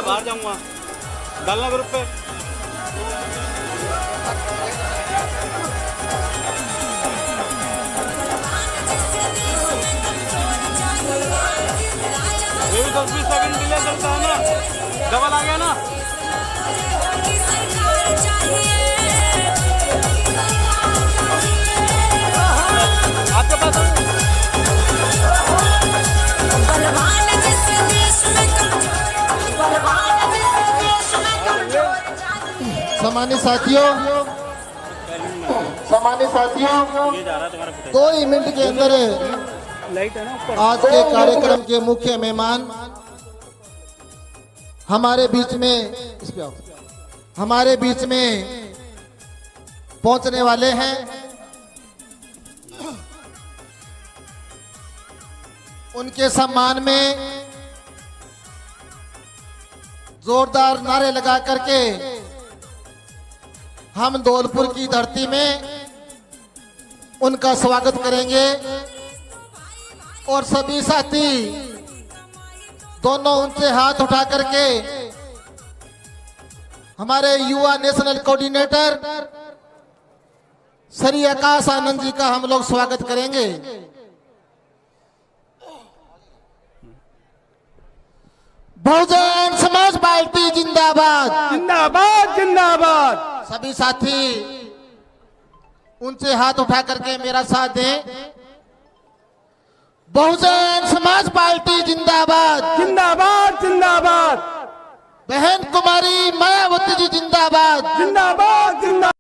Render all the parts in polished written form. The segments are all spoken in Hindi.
बाहर जाऊंगा, डालना ग्रुप पे। ये भी 10-20 सेकंड डिले चलता है ना, डबल आ गया ना। आपके पास सम्मानित साथियों, 2 ही मिनट के अंदर आज के कार्यक्रम के मुख्य मेहमान हमारे बीच में पहुंचने वाले हैं। उनके सम्मान में जोरदार नारे लगा करके हम धौलपुर की धरती में उनका स्वागत करेंगे और सभी साथी दोनों ऊंचे हाथ उठा करके हमारे युवा नेशनल कोऑर्डिनेटर श्री आकाश आनंद जी का हम लोग स्वागत करेंगे। बहुजन समाज पार्टी जिंदाबाद, जिंदाबाद जिंदाबाद। सभी साथी ऊंचे हाथ उठा करके मेरा साथ दें। बहुजन समाज पार्टी जिंदाबाद, जिंदाबाद जिंदाबाद। बहन कुमारी मायावती जी जिंदाबाद, जिंदाबाद जिंदाबाद।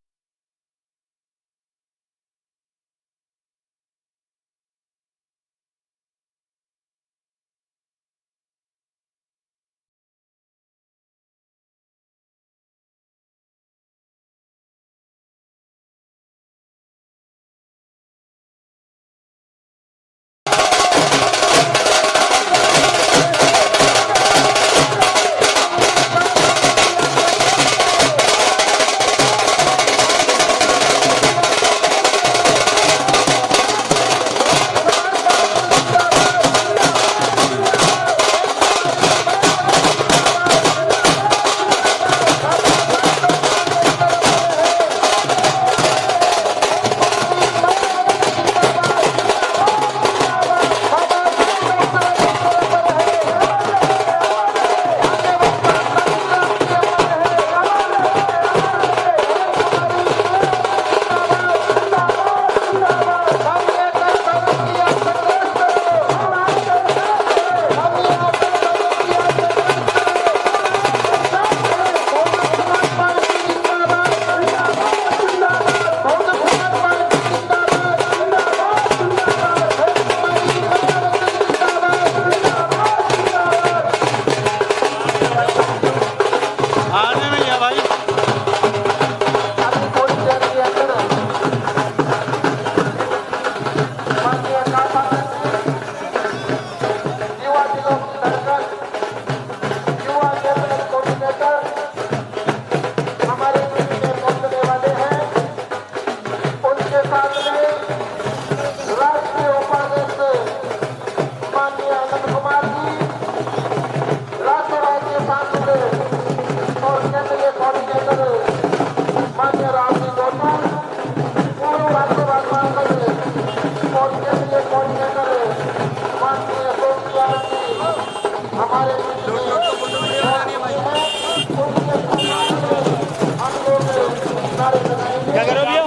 क्या करो भैया?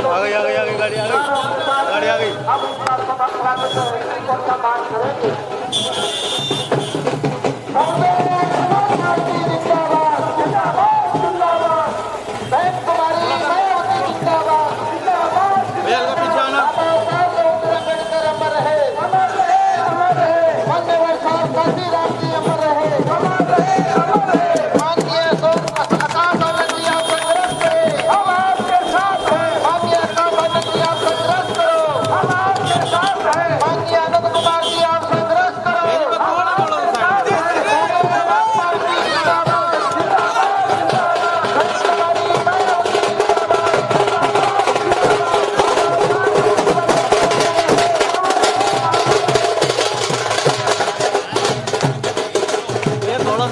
आ गई गाड़ी आ गई। अब उसका सम्मान करेंगे।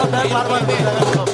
का बैग बार बार मिल जाएगा।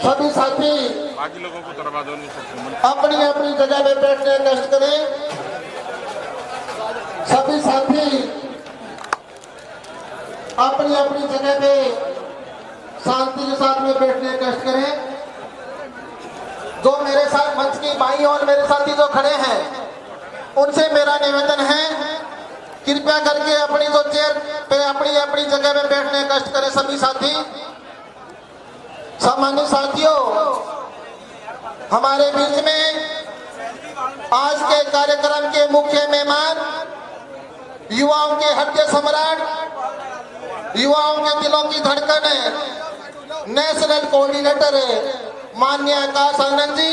सभी साथी बाकी लोगों को करवा दो अपनी अपनी जगह पे बैठने का कष्ट करें। सभी साथी अपनी अपनी जगह पे शांति के साथ में बैठने का कष्ट करें। जो मेरे साथ मंच की बाई और मेरे साथी जो खड़े हैं उनसे मेरा निवेदन है, कृपया करके अपनी जो चेयर पे अपनी अपनी जगह में बैठने का कष्ट करें सभी साथी। सम्मानित साथियों, हमारे बीच में आज के कार्यक्रम के मुख्य मेहमान, युवाओं के हृदय सम्राट, युवाओं के दिलों की धड़कन, नेशनल कोऑर्डिनेटर माननीय आकाश आनंद जी,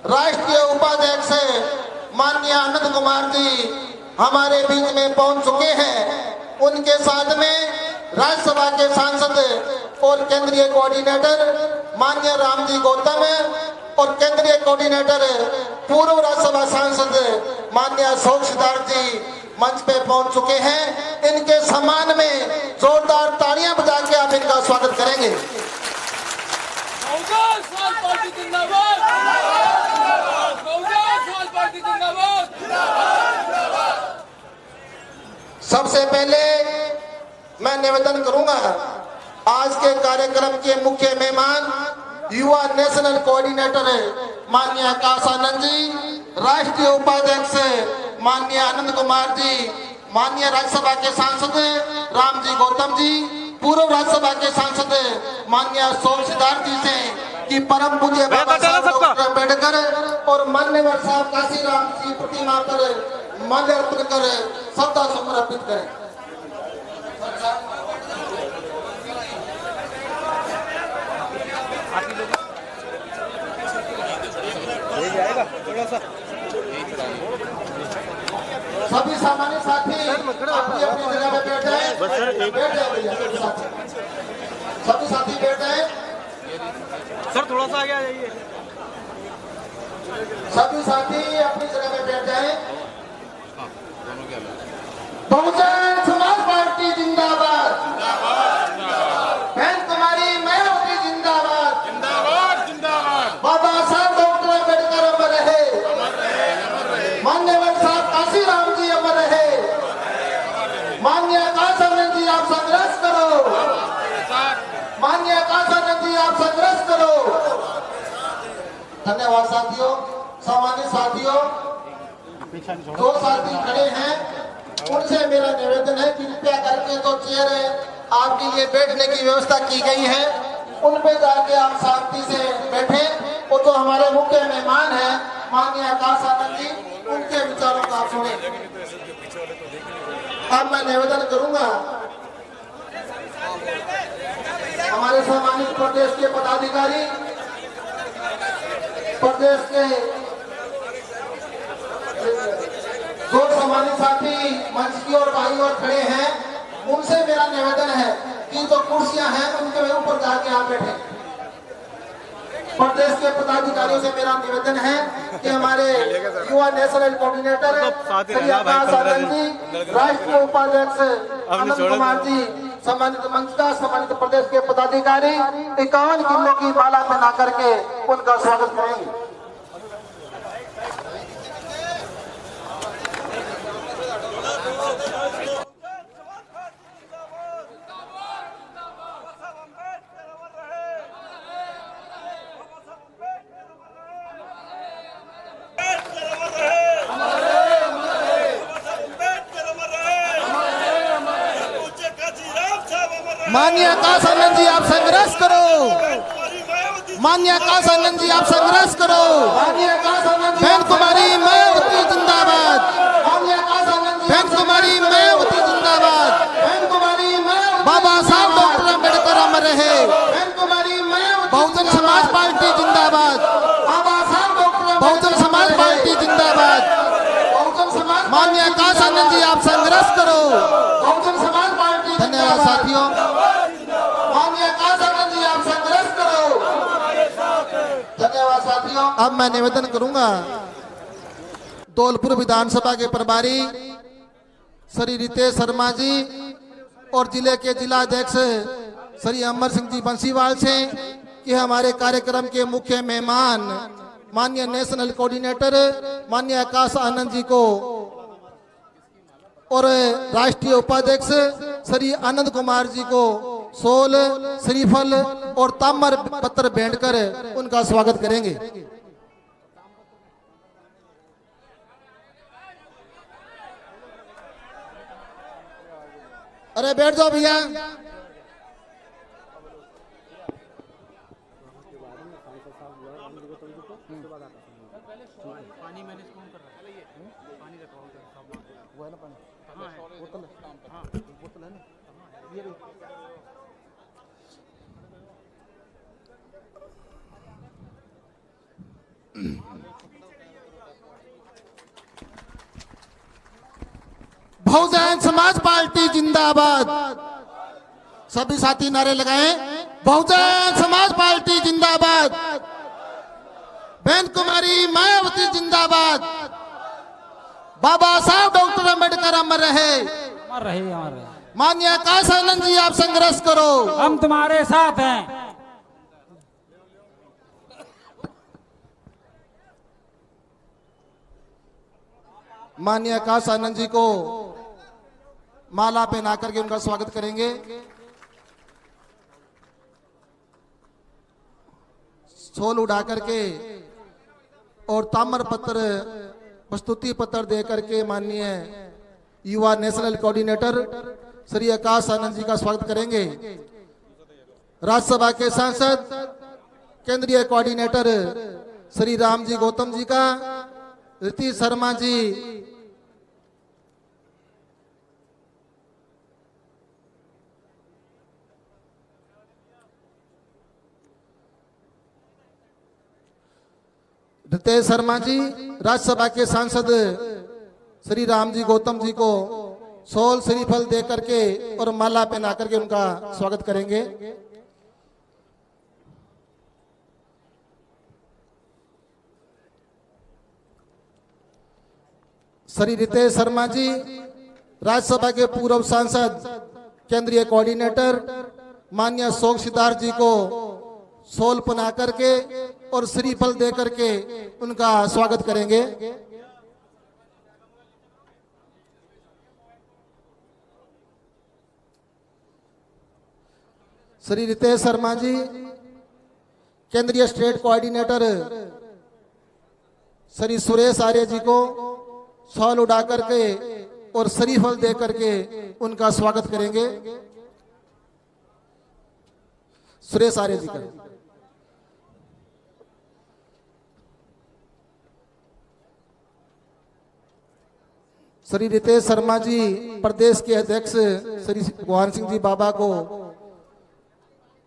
राष्ट्रीय उपाध्यक्ष माननीय आनंद कुमार जी हमारे बीच में पहुंच चुके हैं। उनके साथ में राज्यसभा के सांसद और केंद्रीय कोऑर्डिनेटर माननीय रामजी गौतम और केंद्रीय कोऑर्डिनेटर पूर्व राज्यसभा सांसद माननीय अशोक सिद्धार्थ जी मंच पे पहुंच चुके हैं। इनके सम्मान में जोरदार तालियां बजा के आप इनका स्वागत करेंगे। सबसे पहले मैं निवेदन करूंगा, आज के कार्यक्रम के मुख्य मेहमान युवा नेशनल कोऑर्डिनेटर माननीय आकाश आनंद जी, राष्ट्रीय उपाध्यक्ष माननीय आनंद कुमार जी, माननीय राज्यसभा के सांसद रामजी गौतम जी, पूर्व राज्यसभा के सांसद माननीय अशोक सिद्धार्थ जी से कि परम पूज्य बाबा साहब डॉक्टर अम्बेडकर और मान्यवर साहब काशीराम जी प्रतिमा पर माल्य अर्पण कर श्रद्धा सुमन अर्पित करें। सभी सामान्य साथी अपनी अपनी जगह में बैठ जाए, बैठ जाए भैया, सभी साथी बैठ जाए। सर थोड़ा सा आगे आ जाइए। सभी साथी अपनी जगह में बैठ जाए। बहुजन समाज पार्टी जिंदाबाद, बहन कुमारी मायावती जिंदाबाद, बाबा साहब डॉक्टर अम्बेडकर अमर रहे, मान्यवर साहब काशीराम जी अमर रहे, माननीय आकाश आनंद जी आप संघर्ष करो, माननीय आकाश आनंद जी आप संघर्ष करो। धन्यवाद साथियों। सामान्य साथियों, जो साथी खड़े हैं उनसे मेरा निवेदन है, कृपया करके जो चेयर आपके लिए बैठने की व्यवस्था की गई है उन पे जाके आप शांति से बैठे। और जो हमारे मुख्य मेहमान हैं माननीय आकाश आनंद जी, उनके विचारों को आप सुने। अब मैं निवेदन करूंगा, हमारे सम्मानित प्रदेश के पदाधिकारी, प्रदेश के जो सम्मानित साथी मंच की ओर बाई ओर खड़े हैं, उनसे मेरा निवेदन है कि जो कुर्सियां हैं उनके ऊपर जाके आप बैठे। प्रदेश के पदाधिकारियों से मेरा निवेदन है कि हमारे युवा नेशनल कोऑर्डिनेटर श्री आकाश आनंद जी, राष्ट्रीय उपाध्यक्ष आनंद कुमार जी, सम्मानित मंच का सम्मानित प्रदेश के पदाधिकारी 51 किलो की माला पहना करके उनका स्वागत करेंगे। माननीय आकाश आनंद जी आप संघर्ष करो, माननीय आकाश आनंद जी आप संघर्ष करो, बहन कुमारी मायावती जिंदाबाद, बहन कुमारी मायावती जिंदाबाद, बाबा साहब डॉक्टर अम्बेडकर अमर रहे, बहुजन समाज पार्टी जिंदाबाद, बहुजन समाज पार्टी जिंदाबाद, माननीय आकाश आनंद जी आप संघर्ष करो। धन्यवाद साथियों। धन्यवाद साथियों। अब मैं निवेदन करूंगा, धौलपुर विधानसभा के प्रभारी श्री रितेश शर्मा जी और जिले के जिलाध्यक्ष श्री अमर सिंह जी बंसीवाल से कि हमारे कार्यक्रम के मुख्य मेहमान माननीय नेशनल कोऑर्डिनेटर माननीय आकाश आनंद जी को और राष्ट्रीय उपाध्यक्ष श्री आनंद कुमार जी को सोल, श्रीफल और ताम्र पत्र भेंट कर उनका स्वागत करेंगे। अरे बैठ जाओ भैया। पानी मैंने कौन कर रहा है? पानी रखवाओ वो है ना, पानी बोतल है ना, ये बहुजन समाज पार्टी जिंदाबाद। सभी साथी नारे लगाएं, बहुजन समाज पार्टी जिंदाबाद। बहन कुमारी मायावती जिंदाबाद। बाबा साहब डॉक्टर अम्बेडकर अमर रहे। अमर रहे, अमर रहे। माननीय आकाश आनंद जी, आप संघर्ष करो, हम तुम्हारे साथ हैं। माननीय आकाश आनंद जी को माला पहना करके उनका स्वागत करेंगे। सोल उड़ा करके और ताम्र पत्र, प्रस्तुति पत्र दे करके माननीय युवा नेशनल कोऑर्डिनेटर श्री आकाश आनंद जी का स्वागत करेंगे। राज्यसभा के सांसद केंद्रीय कोऑर्डिनेटर श्री राम जी गौतम जी का, रीति शर्मा जी, रितेश शर्मा जी, राज्यसभा के सांसद श्री राम जी गौतम जी को सोल श्रीफल दे करके और माला पहना करके उनका स्वागत करेंगे। श्री रितेश शर्मा जी, राज्यसभा के पूर्व सांसद केंद्रीय कोऑर्डिनेटर माननीय शोक सिद्धार्थ जी को सोल पहना करके और श्रीफल दे करके उनका स्वागत करेंगे। श्री रितेश शर्मा जी, केंद्रीय स्टेट कोऑर्डिनेटर श्री सुरेश आर्य जी को शॉल उड़ा करके और श्रीफल दे करके उनका स्वागत करेंगे। सुरेश आर्य जी का। श्री रितेश शर्मा जी, प्रदेश के अध्यक्ष श्री भगवान सिंह जी बाबा को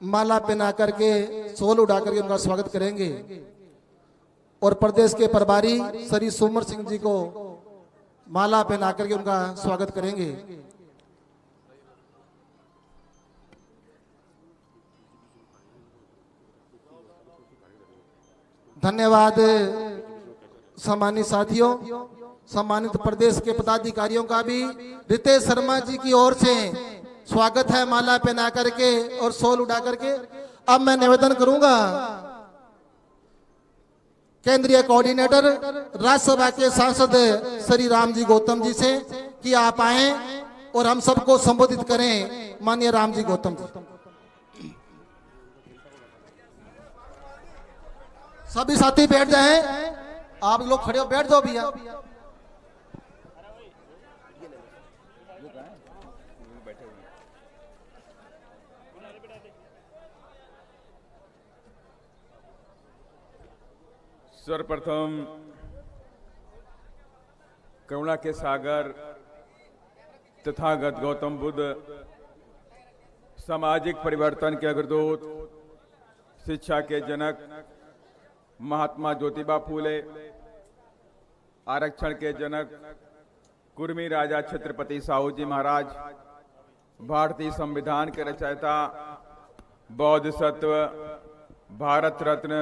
माला पहना करके सोल उड़ा करके उनका स्वागत करेंगे और प्रदेश के प्रभारी श्री सुमर सिंह जी को माला पहना करके उनका स्वागत करेंगे। धन्यवाद सम्मानित साथियों। सम्मानित प्रदेश के पदाधिकारियों का भी रितेश शर्मा जी की ओर से स्वागत है माला पहना करके और सोल उड़ा करके। अब मैं निवेदन करूंगा केंद्रीय कोऑर्डिनेटर राज्यसभा के सांसद श्री राम जी गौतम जी से कि आप आए और हम सबको संबोधित करें। माननीय राम जी गौतम जी। सभी साथी बैठ जाएं। आप लोग खड़े हो, बैठ जाओ भैया। सर्वप्रथम करुणा के सागर तथागत गौतम बुद्ध, सामाजिक परिवर्तन के अग्रदूत, शिक्षा के जनक महात्मा ज्योतिबा फूले, आरक्षण के जनक कुर्मी राजा छत्रपति साहू जी महाराज, भारतीय संविधान के रचयिता, बौद्ध सत्व, भारत रत्न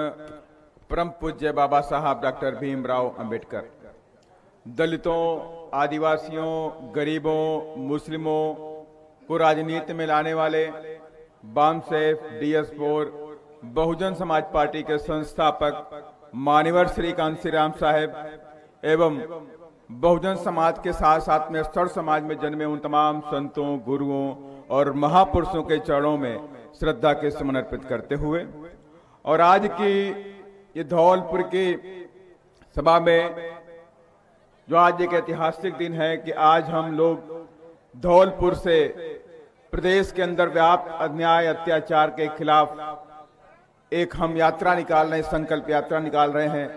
परम पूज्य बाबा साहब डॉक्टर भीमराव अंबेडकर, दलितों, आदिवासियों, गरीबों, मुस्लिमों को राजनीति में लाने वाले बामसेफ DS4 बहुजन समाज पार्टी के संस्थापक मान्यवर श्री कांशीराम साहेब एवं बहुजन समाज के साथ साथ में सर समाज में जन्मे उन तमाम संतों, गुरुओं और महापुरुषों के चरणों में श्रद्धा के सुमन अर्पित करते हुए और आज की ये धौलपुर की सभा में जो आज एक ऐतिहासिक दिन है कि आज हम लोग धौलपुर से प्रदेश के अंदर व्याप्त अन्याय अत्याचार के खिलाफ एक हम यात्रा निकाल रहे हैं, संकल्प यात्रा निकाल रहे हैं।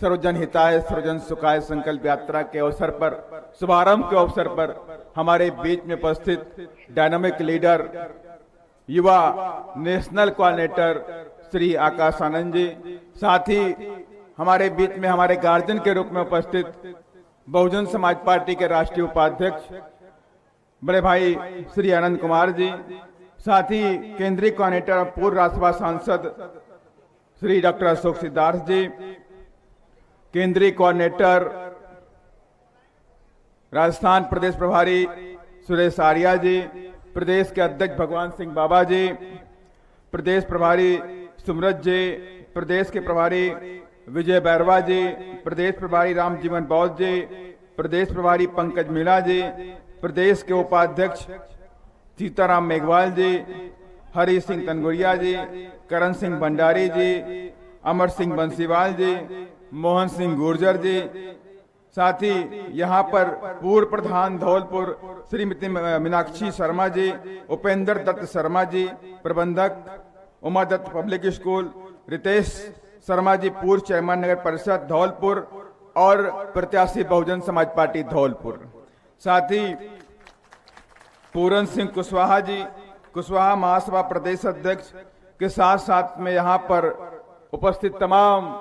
सर्वजन हिताय सर्वजन सुखाय संकल्प यात्रा के अवसर पर, शुभारंभ के अवसर पर हमारे बीच में उपस्थित डायनामिक लीडर, युवा नेशनल कोऑर्डिनेटर श्री आकाश आनंद जी, साथ ही हमारे बीच में हमारे गार्जियन के रूप में उपस्थित बहुजन समाज पार्टी के राष्ट्रीय उपाध्यक्ष बड़े भाई श्री आनंद कुमार जी, साथ ही केंद्रीय कोऑर्डिनेटर पूर्व राज्यसभा सांसद श्री डॉक्टर अशोक सिद्धार्थ जी, केंद्रीय कोऑर्डिनेटर राजस्थान प्रदेश प्रभारी सुरेश आर्या जी, प्रदेश के अध्यक्ष भगवान सिंह बाबा जी, प्रदेश प्रभारी सुमरत जी, प्रदेश के प्रभारी विजय बैरवा जी, प्रदेश प्रभारी रामजीवन बौद्ध जी, प्रदेश प्रभारी पंकज मीणा जी, प्रदेश के उपाध्यक्ष सीताराम मेघवाल जी, हरि सिंह तनगुरिया जी, करण सिंह भंडारी जी, अमर सिंह बंसीवाल जी, मोहन सिंह गुर्जर जी, साथ ही यहाँ पर पूर्व प्रधान धौलपुर श्रीमती मीनाक्षी शर्मा जी, उपेंद्र दत्त शर्मा जी, प्रबंधक उमा दत्त पब्लिक स्कूल, रितेश शर्मा जी, पूर्व चेयरमैन नगर परिषद धौलपुर और प्रत्याशी बहुजन समाज पार्टी धौलपुर, साथ ही पूरन सिंह कुशवाहा जी, कुशवाहा महासभा प्रदेश अध्यक्ष के साथ साथ में यहाँ पर उपस्थित तमाम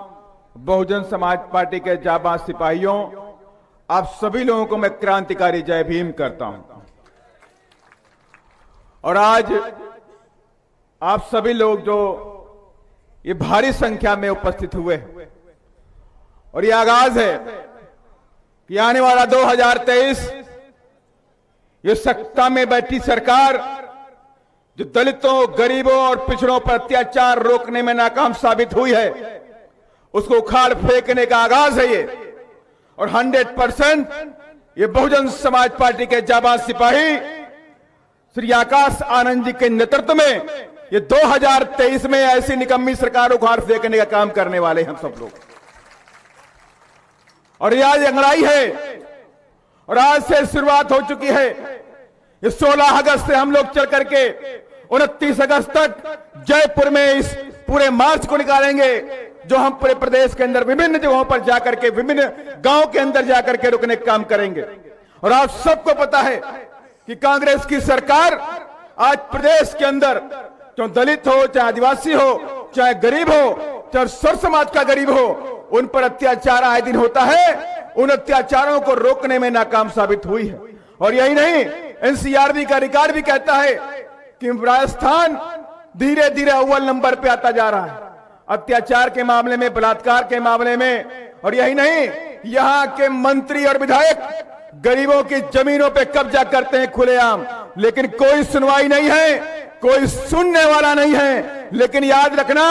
बहुजन समाज पार्टी के जाबाज सिपाहियों, आप सभी लोगों को मैं क्रांतिकारी जय भीम करता हूं। और आज आप सभी लोग जो ये भारी संख्या में उपस्थित हुए और ये आगाज है कि आने वाला 2023 ये सत्ता में बैठी सरकार जो दलितों, गरीबों और पिछड़ों पर अत्याचार रोकने में नाकाम साबित हुई है, उसको उखाड़ फेंकने का आगाज है ये। और 100% ये बहुजन समाज पार्टी के जाबाज सिपाही श्री आकाश आनंद जी के नेतृत्व में ये 2023 में ऐसी निकम्मी सरकार उखाड़ फेंकने का काम करने वाले हम सब लोग। और ये आज अंगड़ाई है और आज से शुरुआत हो चुकी है। ये 16 अगस्त से हम लोग चल करके 29 अगस्त तक जयपुर में इस पूरे मार्च को निकालेंगे, जो हम पूरे प्रदेश के अंदर विभिन्न जगहों पर जाकर के, विभिन्न गांव के अंदर जाकर के रुकने का काम करेंगे। और आप सबको पता है कि कांग्रेस की सरकार आज प्रदेश के अंदर, चाहे दलित हो, चाहे आदिवासी हो, चाहे गरीब हो, चाहे सर्व समाज का गरीब हो, उन पर अत्याचार आए दिन होता है। उन अत्याचारों को रोकने में नाकाम साबित हुई है। और यही नहीं, एनसीआरबी का रिकॉर्ड भी कहता है कि राजस्थान धीरे धीरे अव्वल नंबर पे आता जा रहा है अत्याचार के मामले में, बलात्कार के मामले में। और यही नहीं, यहाँ के मंत्री और विधायक गरीबों की जमीनों पे कब्जा करते हैं खुलेआम, लेकिन कोई सुनवाई नहीं है, कोई सुनने वाला नहीं है। लेकिन याद रखना,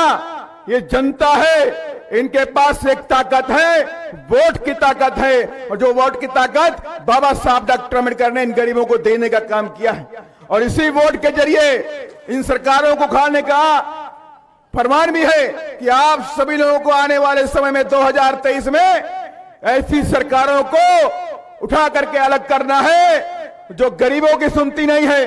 ये जनता है, इनके पास एक ताकत है, वोट की ताकत है। और जो वोट की ताकत बाबा साहब डॉक्टर अम्बेडकर ने इन गरीबों को देने का काम किया है। और इसी वोट के जरिए इन सरकारों को खाने का फरमान भी है कि आप सभी लोगों को आने वाले समय में 2023 में ऐसी सरकारों को उठा करके अलग करना है जो गरीबों की सुनती नहीं है,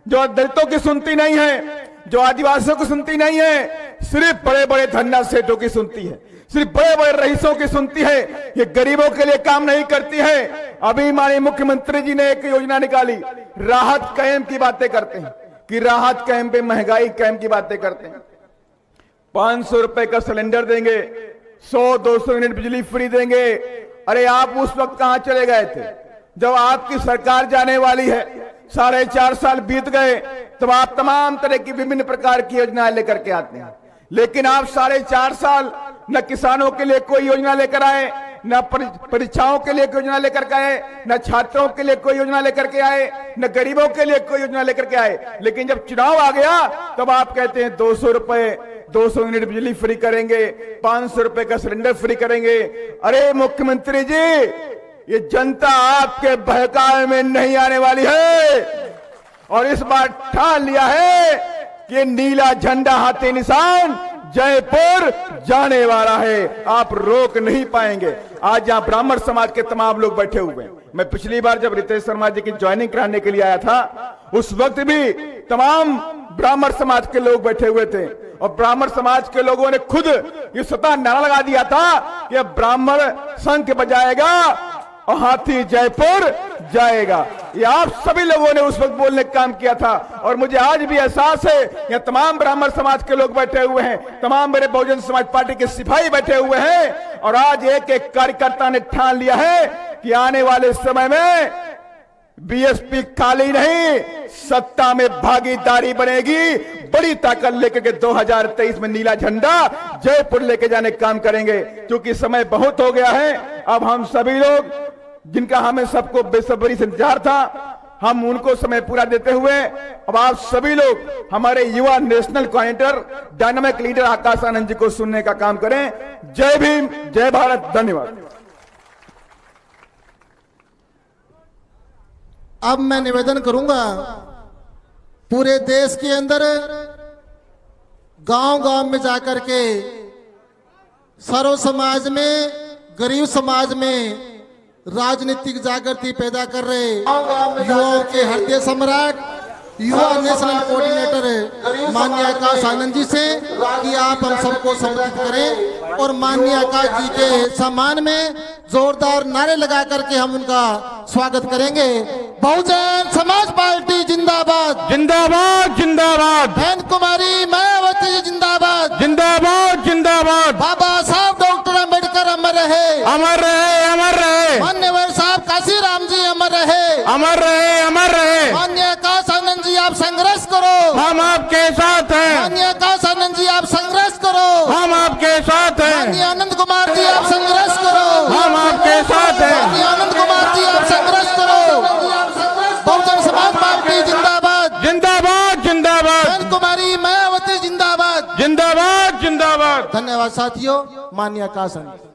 जो दलितों की सुनती नहीं है, जो आदिवासियों को सुनती नहीं है, सिर्फ बड़े बड़े धन्ना सेठों की सुनती है, सिर्फ बड़े बड़े रईसों की सुनती है। ये गरीबों के लिए काम नहीं करती है। अभी माननीय मुख्यमंत्री जी ने एक योजना निकाली, राहत कैंप की बातें करते हैं कि राहत कैंप पे महंगाई कैंप की बातें करते हैं। 500 रुपए का सिलेंडर देंगे, 100-200 यूनिट बिजली फ्री देंगे। अरे आप उस वक्त कहां चले गए थे जब आपकी सरकार जाने वाली है? 4.5 साल बीत गए, तब आप तमाम तरह की विभिन्न प्रकार की योजनाएं लेकर के आते हैं। लेकिन आप 4.5 साल न किसानों के लिए कोई योजना लेकर आए, न परीक्षाओं के लिए कोई योजना लेकर के आए, न छात्रों के लिए कोई योजना लेकर के आए, न गरीबों के लिए कोई योजना लेकर के आए। लेकिन जब चुनाव आ गया तब आप कहते हैं 200 रुपए, 200 यूनिट बिजली फ्री करेंगे, 500 रुपए का सिलेंडर फ्री करेंगे। अरे मुख्यमंत्री जी, ये जनता आपके बहकावे में नहीं आने वाली है। और इस बार ठान लिया है कि नीला झंडा हाथी निशान जयपुर जाने वाला है, आप रोक नहीं पाएंगे। आज यहां ब्राह्मण समाज के तमाम लोग बैठे हुए हैं। मैं पिछली बार जब रितेश शर्मा जी की ज्वाइनिंग कराने के लिए आया था, उस वक्त भी तमाम ब्राह्मण समाज के लोग बैठे हुए थे और ब्राह्मण समाज के लोगों ने खुद ये स्वतः नारा लगा दिया था कि ब्राह्मण शंख बजाएगा और हाथी जयपुर जाएगा। ये आप सभी लोगों ने उस वक्त बोलने का काम किया था और मुझे आज भी एहसास है, यहाँ तमाम ब्राह्मण समाज के लोग बैठे हुए हैं, तमाम मेरे बहुजन समाज पार्टी के सिपाही बैठे हुए हैं और आज एक एक कार्यकर्ता ने ठान लिया है कि आने वाले समय में बीएसपी खाली नहीं, सत्ता में भागीदारी बनेगी। बड़ी ताकत लेकर के 2023 में नीला झंडा जयपुर लेके जाने का काम करेंगे। क्योंकि समय बहुत हो गया है, अब हम सभी लोग जिनका हमें सबको बेसब्री से इंतजार था, हम उनको समय पूरा देते हुए अब आप सभी लोग हमारे युवा national coordinator dynamic leader Akash Anand ji को सुनने का काम करें। जय भीम, जय भारत, धन्यवाद। अब मैं निवेदन करूंगा, पूरे देश के अंदर गांव-गांव में जाकर के सर्व समाज में, गरीब समाज में राजनीतिक जागृति पैदा कर रहे युवाओं के हृदय सम्राट, युवा नेशनल कोऑर्डिनेटर माननीय आकाश आनंद जी से कि आप हम सबको संबोधित करें और माननीय आकाश जी के सम्मान में जोरदार नारे लगा करके हम उनका स्वागत करेंगे। बहुजन समाज पार्टी जिंदाबाद, जिंदाबाद, जिंदाबाद। बहन कुमारी मायावती जी जिंदाबाद, जिंदाबाद, जिंदाबाद। बाबा साहब डॉक्टर अम्बेडकर अमर रहे, अमर रहे, अमर रहे। मान्यवर साहब काशीराम जी अमर रहे, अमर रहे, अमर रहे। माननीय आकाश आनंद जी आप संघर्ष करो, हम आपके साथ हैं। माननीय आकाश आनंद जी आप संघर्ष करो, हम आपके साथ हैं। माननीय आनंद कुमार जी आप संघर्ष करो, हम आपके साथ हैं। माननीय आनंद कुमार जी आप संघर्ष करो। बहुजन समाज पार्टी जिंदाबाद, जिंदाबाद, जिंदाबाद। बहन कुमारी मायावती जिंदाबाद, जिंदाबाद, जिंदाबाद। धन्यवाद साथियों। माननीय आकाश आनंद।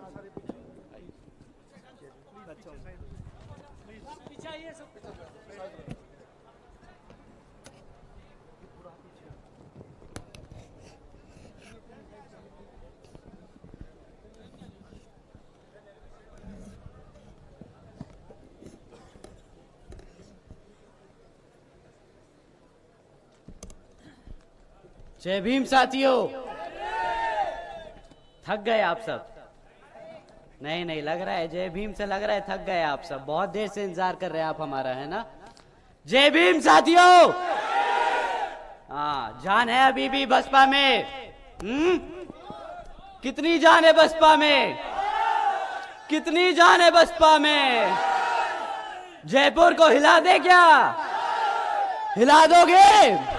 जय भीम साथियों, थक गए आप सब? नहीं लग रहा है, जय भीम से लग रहा है थक गए आप सब। बहुत देर से इंतजार कर रहे हैं आप हमारा, है ना? जय भीम साथियों। हाँ, जान है अभी भी बसपा में? कितनी जान है बसपा में? कितनी जान है बसपा में? जयपुर को हिला दे क्या? हिला दोगे?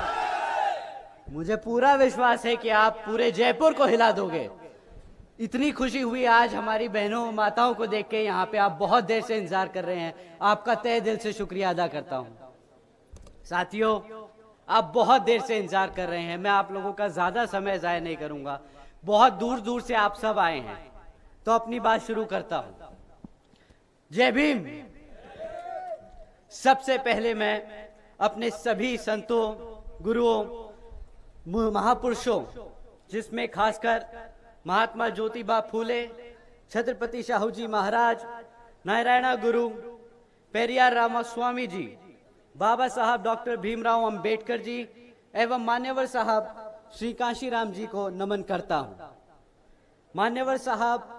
मुझे पूरा विश्वास है कि आप पूरे जयपुर को हिला दोगे। इतनी खुशी हुई आज हमारी बहनों माताओं को देख के। यहाँ पे आप बहुत देर से इंतजार कर रहे हैं, आपका तहे दिल से शुक्रिया अदा करता हूँ। साथियों, आप बहुत देर से इंतजार कर रहे हैं, मैं आप लोगों का ज्यादा समय जाया नहीं करूंगा। बहुत दूर दूर से आप सब आए हैं, तो अपनी बात शुरू करता हूं। जय भीम। सबसे पहले मैं अपने सभी संतों, गुरुओं, महापुरुषों, जिसमें खासकर महात्मा ज्योतिबा फूले, छत्रपति शाहू जी महाराज, नारायण गुरु, पेरियार रामास्वामी जी, बाबा साहब डॉक्टर भीमराव अंबेडकर जी एवं मान्यवर साहब श्री कांशीराम जी को नमन करता हूं। मान्यवर साहब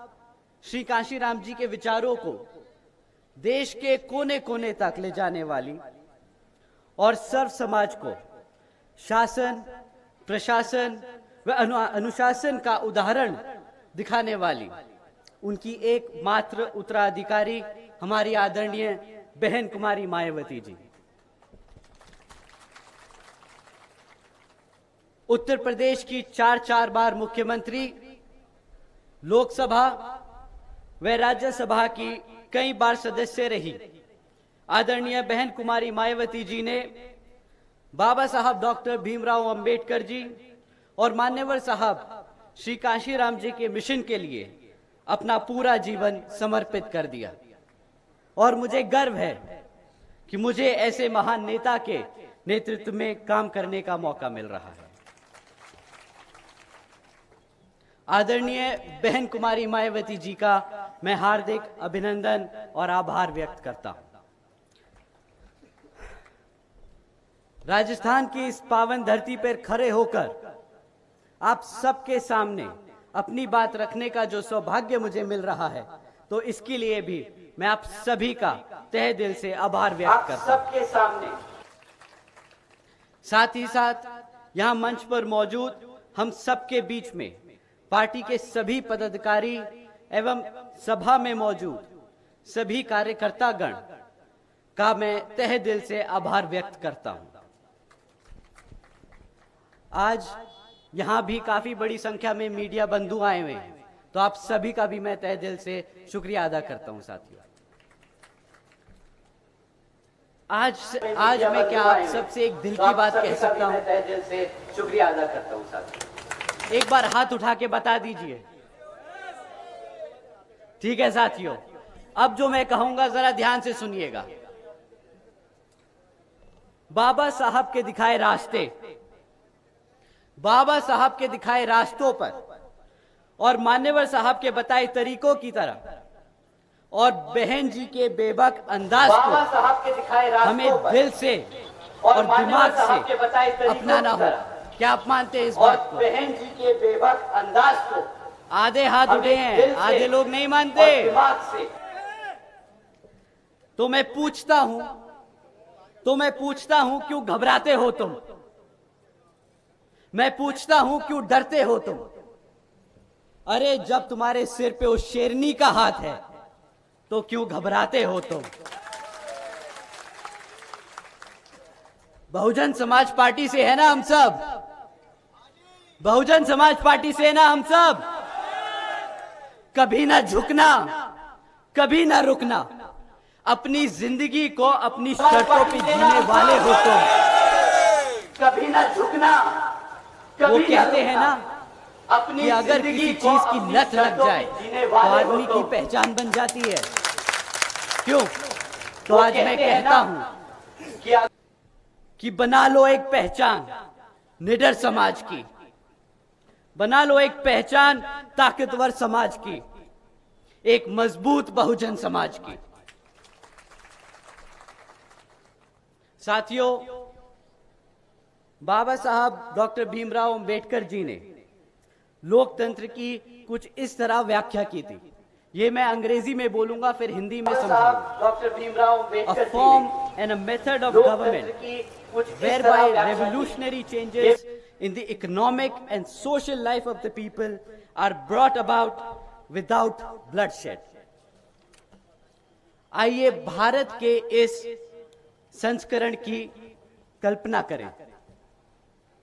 श्री कांशीराम जी के विचारों को देश के कोने कोने तक ले जाने वाली और सर्व समाज को शासन, प्रशासन व अनुशासन का उदाहरण दिखाने वाली उनकी एकमात्र उत्तराधिकारी हमारी आदरणीय बहन कुमारी मायावती जी। उत्तर प्रदेश की 4 बार मुख्यमंत्री, लोकसभा व राज्यसभा की कई बार सदस्य रही आदरणीय बहन कुमारी मायावती जी ने बाबा साहब डॉक्टर भीमराव अंबेडकर जी और मान्यवर साहब श्री कांशीराम जी के मिशन के लिए अपना पूरा जीवन समर्पित कर दिया। और मुझे गर्व है कि मुझे ऐसे महान नेता के नेतृत्व में काम करने का मौका मिल रहा है। आदरणीय बहन कुमारी मायावती जी का मैं हार्दिक अभिनंदन और आभार व्यक्त करता हूं। राजस्थान की इस पावन धरती पर खड़े होकर आप सबके सामने अपनी बात रखने का जो सौभाग्य मुझे मिल रहा है, तो इसके लिए भी मैं आप सभी का तहे दिल से आभार व्यक्त करता हूं। सबके सामने साथ ही साथ यहां मंच पर मौजूद हम सबके बीच में पार्टी के सभी पदाधिकारी एवं सभा में मौजूद सभी कार्यकर्तागण का मैं तहे दिल से आभार व्यक्त करता हूं। आज यहां भी काफी बड़ी संख्या में मीडिया बंधु आए हुए हैं, तो आप सभी का भी मैं तहे दिल से शुक्रिया अदा करता हूं। साथियों, आज मैं क्या आप सबसे एक दिल की बात कह सकता हूं? तहे दिल से शुक्रिया अदा करता हूं। साथियों, एक बार हाथ उठा के बता दीजिए। ठीक है साथियों, अब जो मैं कहूंगा जरा ध्यान से सुनिएगा। बाबा साहब के दिखाए रास्ते, बाबा साहब के दिखाए रास्तों पर और मान्यवर साहब के बताए तरीकों की तरह और बहन जी के बेबाक अंदाज को साहब के दिखाए हमें दिल से और दिमाग से अपनाना होगा। क्या आप मानते हैं इस बात को? बहन जी के बेबाक अंदाज को आधे हाथ उठे हैं, आधे लोग नहीं मानते। दिमाग से तो मैं पूछता हूं क्यों घबराते हो तुम? मैं पूछता हूं क्यों डरते हो तुम? अरे जब तुम्हारे सिर पे उस शेरनी का हाथ है तो क्यों घबराते हो तुम? बहुजन समाज पार्टी से है ना हम सब? बहुजन समाज पार्टी से है ना हम सब? कभी ना झुकना, कभी ना रुकना, अपनी जिंदगी को अपनी शर्तों पे जीने वाले हो तुम। कभी ना झुकना, वो कहते हैं ना कि अगर किसी चीज की लत लग जाए तो आदमी की पहचान बन जाती है। क्यों? तो आज मैं कहता हूं कि बना लो एक पहचान निडर समाज की, बना लो एक पहचान ताकतवर समाज की, एक मजबूत बहुजन समाज की। साथियों, बाबा साहब डॉक्टर भीमराव अंबेडकर जी ने लोकतंत्र की कुछ इस तरह व्याख्या की थी। ये मैं अंग्रेजी में बोलूंगा, फिर हिंदी में समझाऊंगा। Doctor Bhimrao Ambedkar, a form and a method of government whereby revolutionary changes in the economic and social life of the people are brought about without bloodshed। आइए भारत के इस संस्करण की कल्पना करें।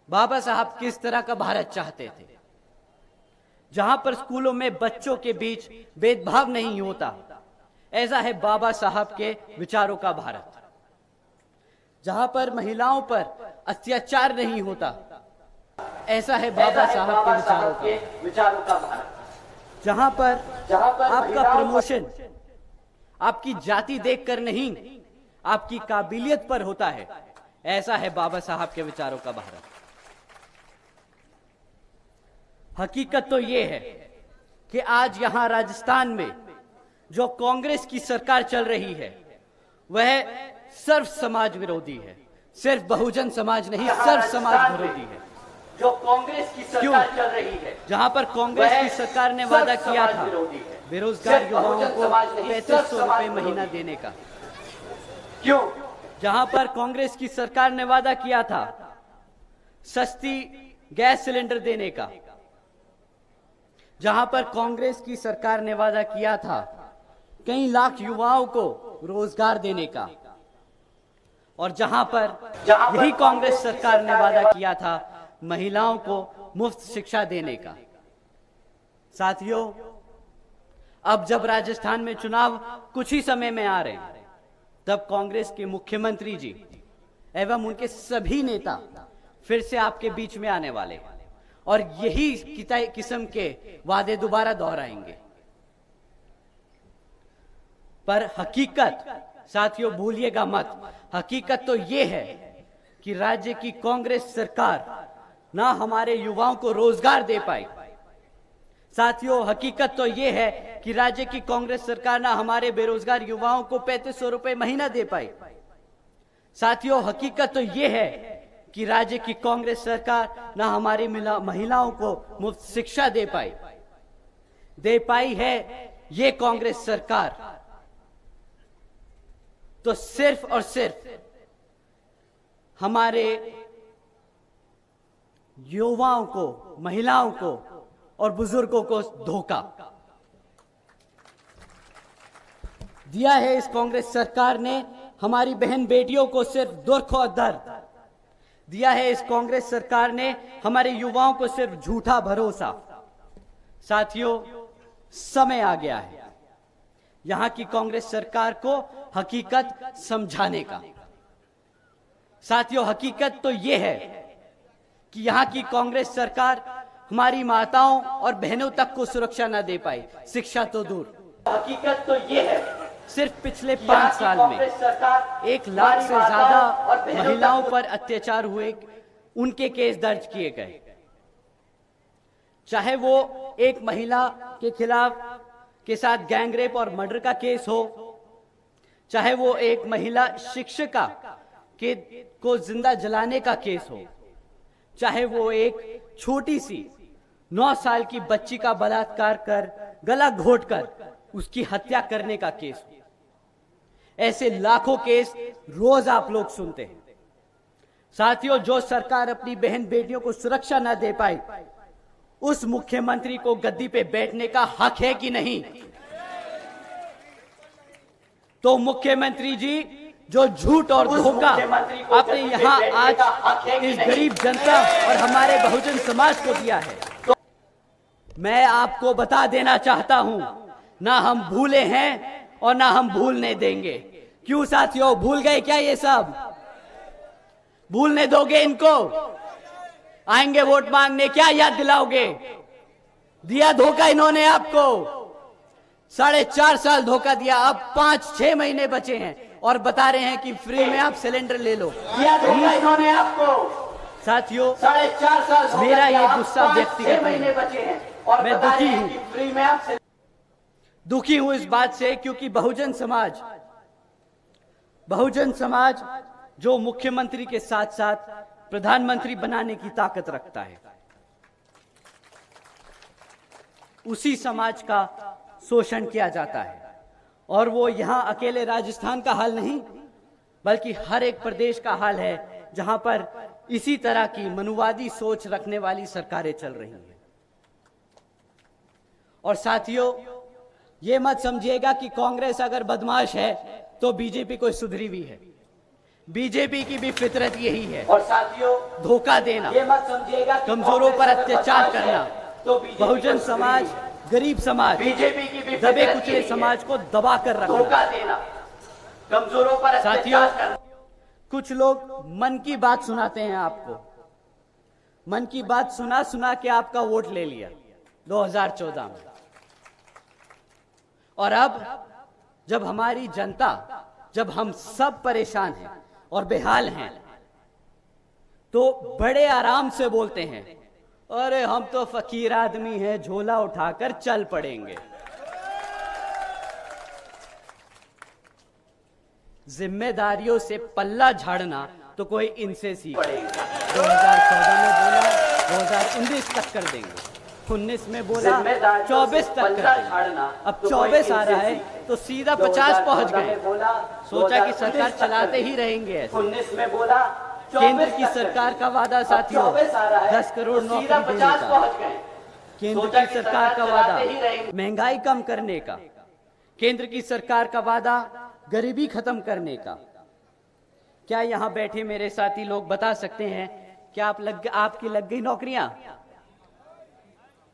बाबा साहब किस तरह का भारत चाहते थे, जहां पर स्कूलों में बच्चों के बीच भेदभाव नहीं होता। ऐसा है बाबा साहब के विचारों का भारत। जहां पर महिलाओं पर अत्याचार नहीं होता, ऐसा है बाबा साहब के विचारों का भारत। जहां पर आपका प्रमोशन आपकी जाति देखकर नहीं, आपकी काबिलियत पर होता है, ऐसा है बाबा साहब के विचारों का भारत। हकीकत तो यह है कि आज यहां राजस्थान में जो कांग्रेस की सरकार चल रही है वह सर्व समाज विरोधी है। सिर्फ बहुजन समाज नहीं, सर्व समाज विरोधी है। जो कांग्रेस की सरकार चल रही है, जहां पर कांग्रेस की सरकार ने वादा किया था बेरोजगार युवाओं को 3500 रुपए महीना देने का। क्यों? जहां पर कांग्रेस की सरकार ने वादा किया था सस्ती गैस सिलेंडर देने का, जहां पर कांग्रेस की सरकार ने वादा किया था कई लाख युवाओं को रोजगार देने का, और जहां पर यही कांग्रेस सरकार ने वादा किया था महिलाओं को मुफ्त शिक्षा देने का। साथियों, अब जब राजस्थान में चुनाव कुछ ही समय में आ रहे हैं, तब कांग्रेस के मुख्यमंत्री जी एवं उनके सभी नेता फिर से आपके बीच में आने वाले हैं और यही किस्म के वादे दोबारा दोहराएंगे। पर हकीकत, साथियों भूलिएगा मत, हकीकत तो यह है कि राज्य की कांग्रेस सरकार ना हमारे युवाओं को रोजगार दे पाई। साथियों, हकीकत तो यह है कि राज्य की कांग्रेस सरकार ना हमारे बेरोजगार युवाओं को 3500 रुपए महीना दे पाई। साथियों, हकीकत तो यह है कि राज्य की कांग्रेस सरकार ना हमारी महिलाओं को मुफ्त शिक्षा दे पाई है ये कांग्रेस सरकार तो सिर्फ और सिर्फ हमारे युवाओं को, महिलाओं को और बुजुर्गों को धोखा दिया है। इस कांग्रेस सरकार ने हमारी बहन बेटियों को सिर्फ दुख और दर्द दिया है। इस कांग्रेस सरकार ने हमारे युवाओं को सिर्फ झूठा भरोसा। साथियों, समय आ गया है यहां की कांग्रेस सरकार को हकीकत समझाने का। साथियों, हकीकत तो यह है कि यहां की कांग्रेस सरकार हमारी माताओं और बहनों तक को सुरक्षा न दे पाई, शिक्षा तो दूर। हकीकत तो यह है सिर्फ पिछले 5 साल में 1 लाख से ज्यादा महिलाओं पर अत्याचार हुए, उनके केस दर्ज किए गए। चाहे वो एक महिला के खिलाफ के साथ गैंगरेप और मर्डर का केस हो, चाहे वो एक महिला शिक्षिका को जिंदा जलाने का केस हो, चाहे वो एक छोटी सी 9 साल की बच्ची का बलात्कार कर गला घोटकर उसकी हत्या करने का केस हो। ऐसे लाखों केस रोज आप लोग सुनते हैं। साथियों, जो सरकार अपनी बहन बेटियों को सुरक्षा न दे पाई, उस मुख्यमंत्री को गद्दी पे बैठने का हक है कि नहीं? तो मुख्यमंत्री जी, जो झूठ और धोखा आपने यहां आज इस गरीब जनता और हमारे बहुजन समाज को दिया है, तो मैं आपको बता देना चाहता हूं, ना हम भूले हैं और ना हम भूलने देंगे। क्यों साथियों, भूल गए क्या? ये सब भूलने दोगे इनको? आएंगे वोट मांगने, क्या याद दिलाओगे? दिया धोखा इन्होंने आपको, 4.5 साल धोखा दिया। अब 5-6 महीने बचे हैं और बता रहे हैं कि फ्री में आप सिलेंडर ले लो। दिया धोखा इन्होंने आपको। साथियों, 4.5 साल मेरा ये गुस्सा व्यक्तिगत महीने बचे हैं और मैं दुखी हूं, फ्री में आप दुखी हूं इस बात से, क्योंकि बहुजन समाज जो मुख्यमंत्री के साथ साथ प्रधानमंत्री बनाने की ताकत रखता है, उसी समाज का शोषण किया जाता है। और वो यहां अकेले राजस्थान का हाल नहीं, बल्कि हर एक प्रदेश का हाल है जहां पर इसी तरह की मनुवादी सोच रखने वाली सरकारें चल रही हैं। और साथियों, ये मत समझिएगा कि कांग्रेस अगर बदमाश है तो बीजेपी कोई सुधरी हुई है। बीजेपी की भी फितरत यही है। और साथियों, धोखा देना, ये मत समझिएगा, कमजोरों पर अत्याचार करना, तो बहुजन समाज, गरीब समाज, बीजेपी की भी दबे कुचले समाज को दबा कर रखना, धोखा देना, कमजोरों पर अत्याचार करना। कुछ लोग मन की बात सुनाते हैं आपको, मन की बात सुना सुना के आपका वोट ले लिया 2014 में। और अब जब हमारी जनता, जब हम सब परेशान हैं और बेहाल हैं, तो बड़े आराम से बोलते हैं, अरे हम तो फकीर आदमी हैं, झोला उठाकर चल पड़ेंगे। जिम्मेदारियों से पल्ला झाड़ना तो कोई इनसे सीख। 2014 में बोला 2019 तक कर देंगे, 19 में बोला 24 तक कर देंगे, अब 24 आ रहा है तो सीधा 50 पहुंच गए। सोचा कि सरकार चलाते ही रहेंगे। 19 में बोला, केंद्र की सरकार का वादा साथियों 10 करोड़ नौकरी देने का, केंद्र की सरकार का वादा महंगाई कम करने का, केंद्र की सरकार का वादा गरीबी खत्म करने का। क्या यहां बैठे मेरे साथी लोग बता सकते हैं क्या आपकी लग गई नौकरियां?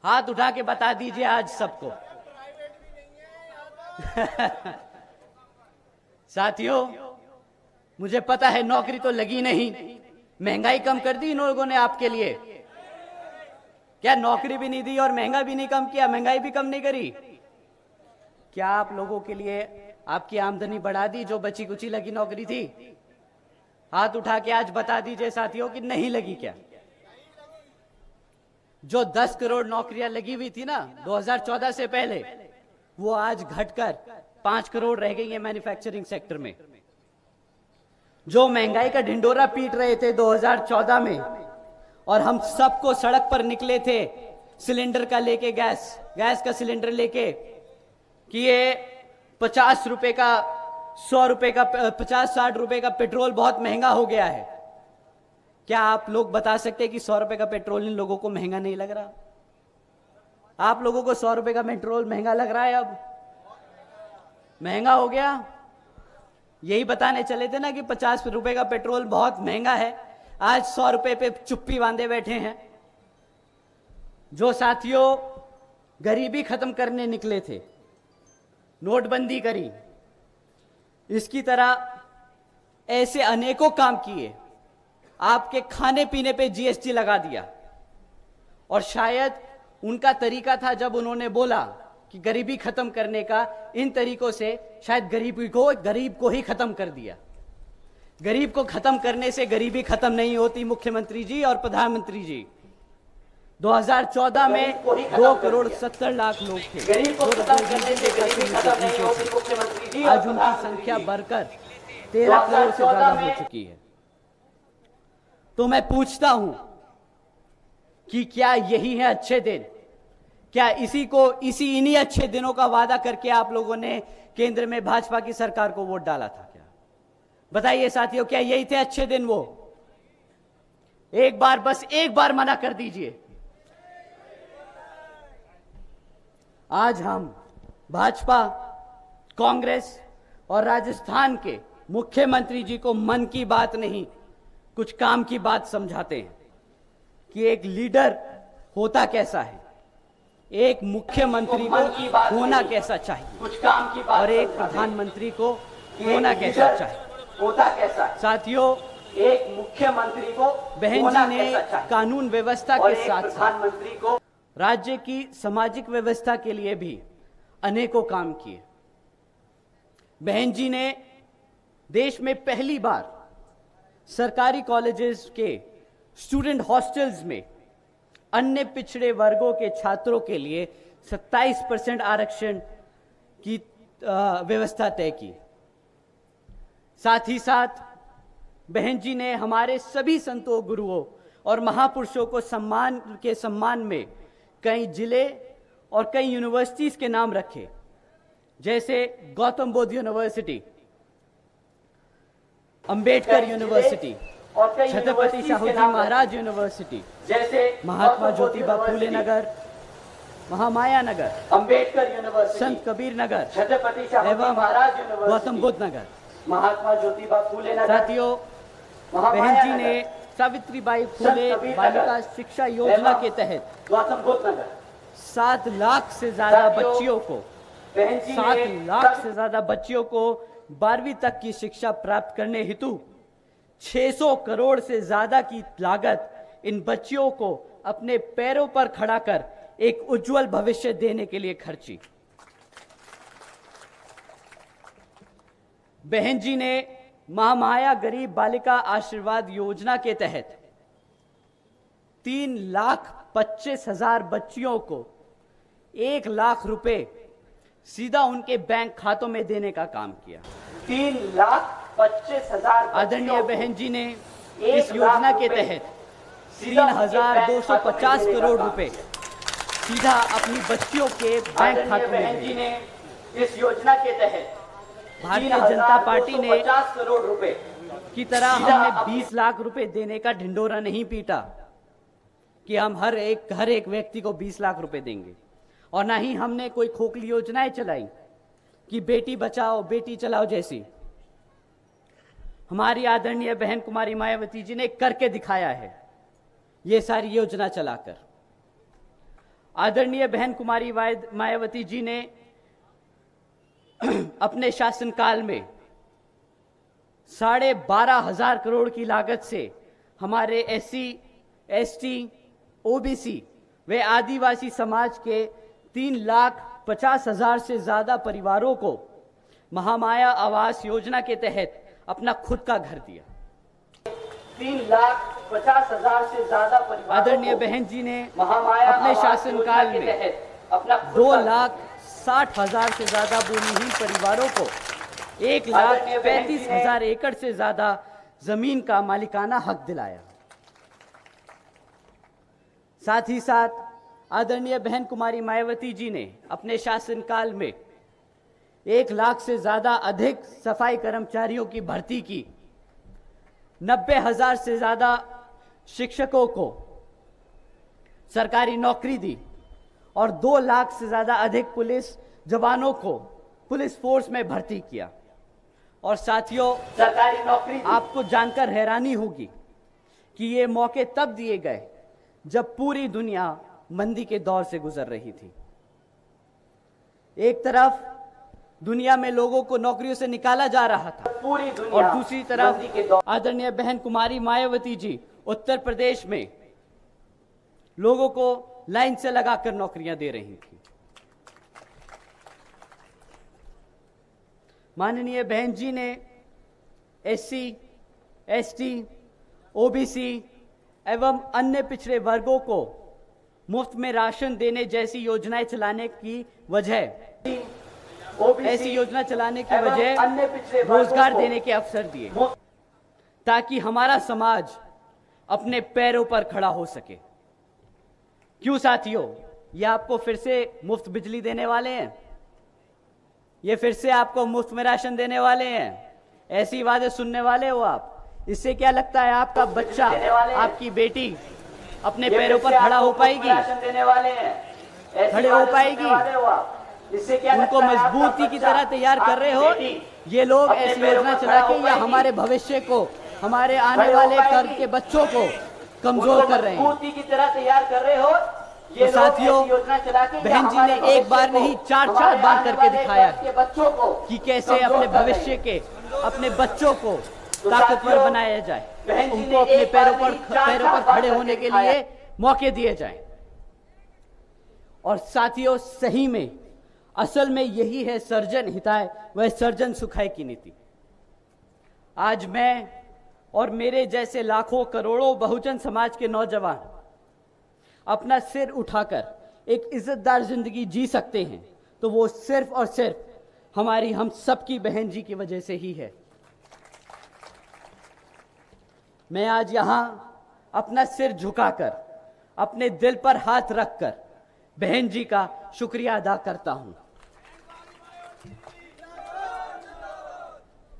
हाथ उठा के बता दीजिए आज सबको। साथियों, मुझे पता है नौकरी तो लगी नहीं, महंगाई कम कर दी इन लोगों ने आपके लिए। क्या नौकरी भी नहीं दी और महंगा भी नहीं कम किया, महंगाई भी कम नहीं करी? क्या आप लोगों के लिए आपकी आमदनी बढ़ा दी जो बची कुची लगी नौकरी थी? हाथ उठा के आज बता दीजिए साथियों कि नहीं लगी क्या? जो 10 करोड़ नौकरियां लगी हुई थी ना 2014 से पहले, वो आज घटकर 5 करोड़ रह गई है मैन्युफैक्चरिंग सेक्टर में। जो महंगाई का ढिंडोरा पीट रहे थे 2014 में, और हम सबको सड़क पर निकले थे सिलेंडर का लेके, गैस का सिलेंडर लेके, कि ये 50 रुपए का, 100 रुपए का, 50-60 रुपए का पेट्रोल बहुत महंगा हो गया है। क्या आप लोग बता सकते हैं कि 100 रुपए का पेट्रोल इन लोगों को महंगा नहीं लग रहा? आप लोगों को 100 रुपए का पेट्रोल महंगा लग रहा है? अब महंगा हो गया। यही बताने चले थे ना कि 50 रुपए का पेट्रोल बहुत महंगा है, आज 100 रुपए पे चुप्पी बांधे बैठे हैं। जो साथियों गरीबी खत्म करने निकले थे, नोटबंदी करी, इसकी तरह ऐसे अनेकों काम किए, आपके खाने पीने पे जीएसटी लगा दिया। और शायद उनका तरीका था, जब उन्होंने बोला कि गरीबी खत्म करने का, इन तरीकों से शायद गरीब को ही खत्म कर दिया। गरीब को खत्म करने से गरीबी खत्म नहीं होती मुख्यमंत्री जी और प्रधानमंत्री जी। 2014 में 2,70,00,000 लोग थे। गरीब को खत्म करने से गरीबी खत्म नहीं होती मुख्यमंत्री जी। आज उनकी संख्या बढ़कर 13 करोड़ से ज्यादा हो चुकी है। तो मैं पूछता हूं कि क्या यही है अच्छे दिन? क्या इन्हीं अच्छे दिनों का वादा करके आप लोगों ने केंद्र में भाजपा की सरकार को वोट डाला था? क्या बताइए साथियों, क्या यही थे अच्छे दिन? वो एक बार, बस एक बार मना कर दीजिए। आज हम भाजपा, कांग्रेस और राजस्थान के मुख्यमंत्री जी को मन की बात नहीं, कुछ काम की बात समझाते हैं कि एक लीडर होता कैसा है, एक मुख्यमंत्री को होना कैसा चाहिए, कुछ काम की बात, और एक प्रधानमंत्री को होना कैसा चाहिए, होता कैसा है। साथियों, एक मुख्यमंत्री को बहन जी ने कानून व्यवस्था के साथ प्रधानमंत्री को राज्य की सामाजिक व्यवस्था के लिए भी अनेकों काम किए। बहन जी ने देश में पहली बार सरकारी कॉलेजेस के स्टूडेंट हॉस्टल्स में अन्य पिछड़े वर्गों के छात्रों के लिए 27% आरक्षण की व्यवस्था तय की। साथ ही साथ बहन जी ने हमारे सभी संतों, गुरुओं और महापुरुषों को सम्मान में कई जिले और कई यूनिवर्सिटीज के नाम रखे, जैसे गौतम बुद्ध यूनिवर्सिटी, अंबेडकर यूनिवर्सिटी, छत्रपति शाहू जी महाराज यूनिवर्सिटी, जैसे महात्मा ज्योतिबा फूले नगर, महामाया नगर, अंबेडकर यूनिवर्सिटी, संत कबीर नगर, छत्रपति शाहू जी महाराज यूनिवर्सिटी, गौतम बुद्ध नगर, महात्मा ज्योतिबा फूले नगर। साथियों, बहन जी ने सावित्रीबाई फूले बालिका शिक्षा योजना के तहत गौतम बुद्ध नगर 7 लाख से ज्यादा बच्चियों को 7 लाख से ज्यादा बच्चियों को 12वीं तक की शिक्षा प्राप्त करने हेतु 600 करोड़ से ज्यादा की लागत इन बच्चियों को अपने पैरों पर खड़ा कर एक उज्जवल भविष्य देने के लिए खर्ची। बहन जी ने महामाया गरीब बालिका आशीर्वाद योजना के तहत 3,25,000 बच्चियों को 1 लाख रुपए सीधा उनके बैंक खातों में देने का काम किया। 3,25,000 आदरणीय बहन जी ने इस योजना के तहत 3,250 करोड़ रुपए सीधा अपनी बच्चियों के बैंक खातों में दिए। इस योजना के तहत भारतीय जनता पार्टी ने 50 करोड़ रुपए की तरह हमने 20 लाख रुपए देने का ढिंडोरा नहीं पीटा कि हम हर एक व्यक्ति को 20 लाख रुपए देंगे, और ना ही हमने कोई खोखली योजनाएं चलाई कि बेटी बचाओ बेटी चलाओ जैसी। हमारी आदरणीय बहन कुमारी मायावती जी ने करके दिखाया है ये सारी योजना चलाकर। आदरणीय बहन कुमारी मायावती जी ने अपने शासनकाल में 12,500 करोड़ की लागत से हमारे SC, ST, OBC व आदिवासी समाज के 3,50,000 से ज्यादा परिवारों को महामाया आवास योजना के तहत अपना खुद का घर दिया। 3,50,000 से ज्यादा परिवारों आदरणीय बहन जी ने अपने शासनकाल में 2,60,000 से ज्यादा भूमिहीन परिवारों को 1,35,000 एकड़ से ज्यादा जमीन का मालिकाना हक दिलाया। साथ ही साथ आदरणीय बहन कुमारी मायावती जी ने अपने शासनकाल में 1 लाख से ज्यादा अधिक सफाई कर्मचारियों की भर्ती की, 90,000 से ज्यादा शिक्षकों को सरकारी नौकरी दी और 2 लाख से ज्यादा अधिक पुलिस जवानों को पुलिस फोर्स में भर्ती किया। और साथियों, सरकारी नौकरी आपको जानकर हैरानी होगी कि ये मौके तब दिए गए जब पूरी दुनिया मंदी के दौर से गुजर रही थी। एक तरफ दुनिया में लोगों को नौकरियों से निकाला जा रहा था पूरी दुनिया, और दूसरी तरफ आदरणीय बहन कुमारी मायावती जी उत्तर प्रदेश में लोगों को लाइन से लगाकर नौकरियां दे रही थी। माननीय बहन जी ने एससी, एसटी, ओबीसी एवं अन्य पिछड़े वर्गों को मुफ्त में राशन देने जैसी योजनाएं चलाने की वजह ऐसी योजना चलाने की वजह रोजगार देने के अवसर दिए ताकि हमारा समाज अपने पैरों पर खड़ा हो सके। क्यों साथियों, ये आपको फिर से मुफ्त बिजली देने वाले हैं, ये फिर से आपको मुफ्त में राशन देने वाले हैं, ऐसी वादे सुनने वाले हो आप। इससे क्या लगता है आपका बच्चा, आपकी बेटी अपने पैरों पर खड़ा हो पाएगी, खड़े हो पाएगी? उनको मजबूती की तरह तैयार कर रहे हो ये लोग ऐसी योजना चला के, या हमारे भविष्य को, हमारे आने वाले कल के बच्चों को कमजोर कर रहे हैं? मजबूती की तरह तैयार कर रहे हो ये तो साथियों, बहन जी ने एक बार नहीं 4 बार करके दिखाया कि कैसे अपने भविष्य के, अपने बच्चों को ताकतवर बनाया जाए, उनको अपने पैरों पर खड़े होने के लिए मौके दिए जाएं। और साथियों, सही में असल में यही है सर्जन हिताय व सर्जन सुखाय की नीति। आज मैं और मेरे जैसे लाखों करोड़ों बहुजन समाज के नौजवान अपना सिर उठाकर एक इज्जतदार जिंदगी जी सकते हैं तो वो सिर्फ और सिर्फ हमारी, हम सबकी बहन जी की वजह से ही है। मैं आज यहां अपना सिर झुकाकर, अपने दिल पर हाथ रखकर बहन जी का शुक्रिया अदा करता हूं।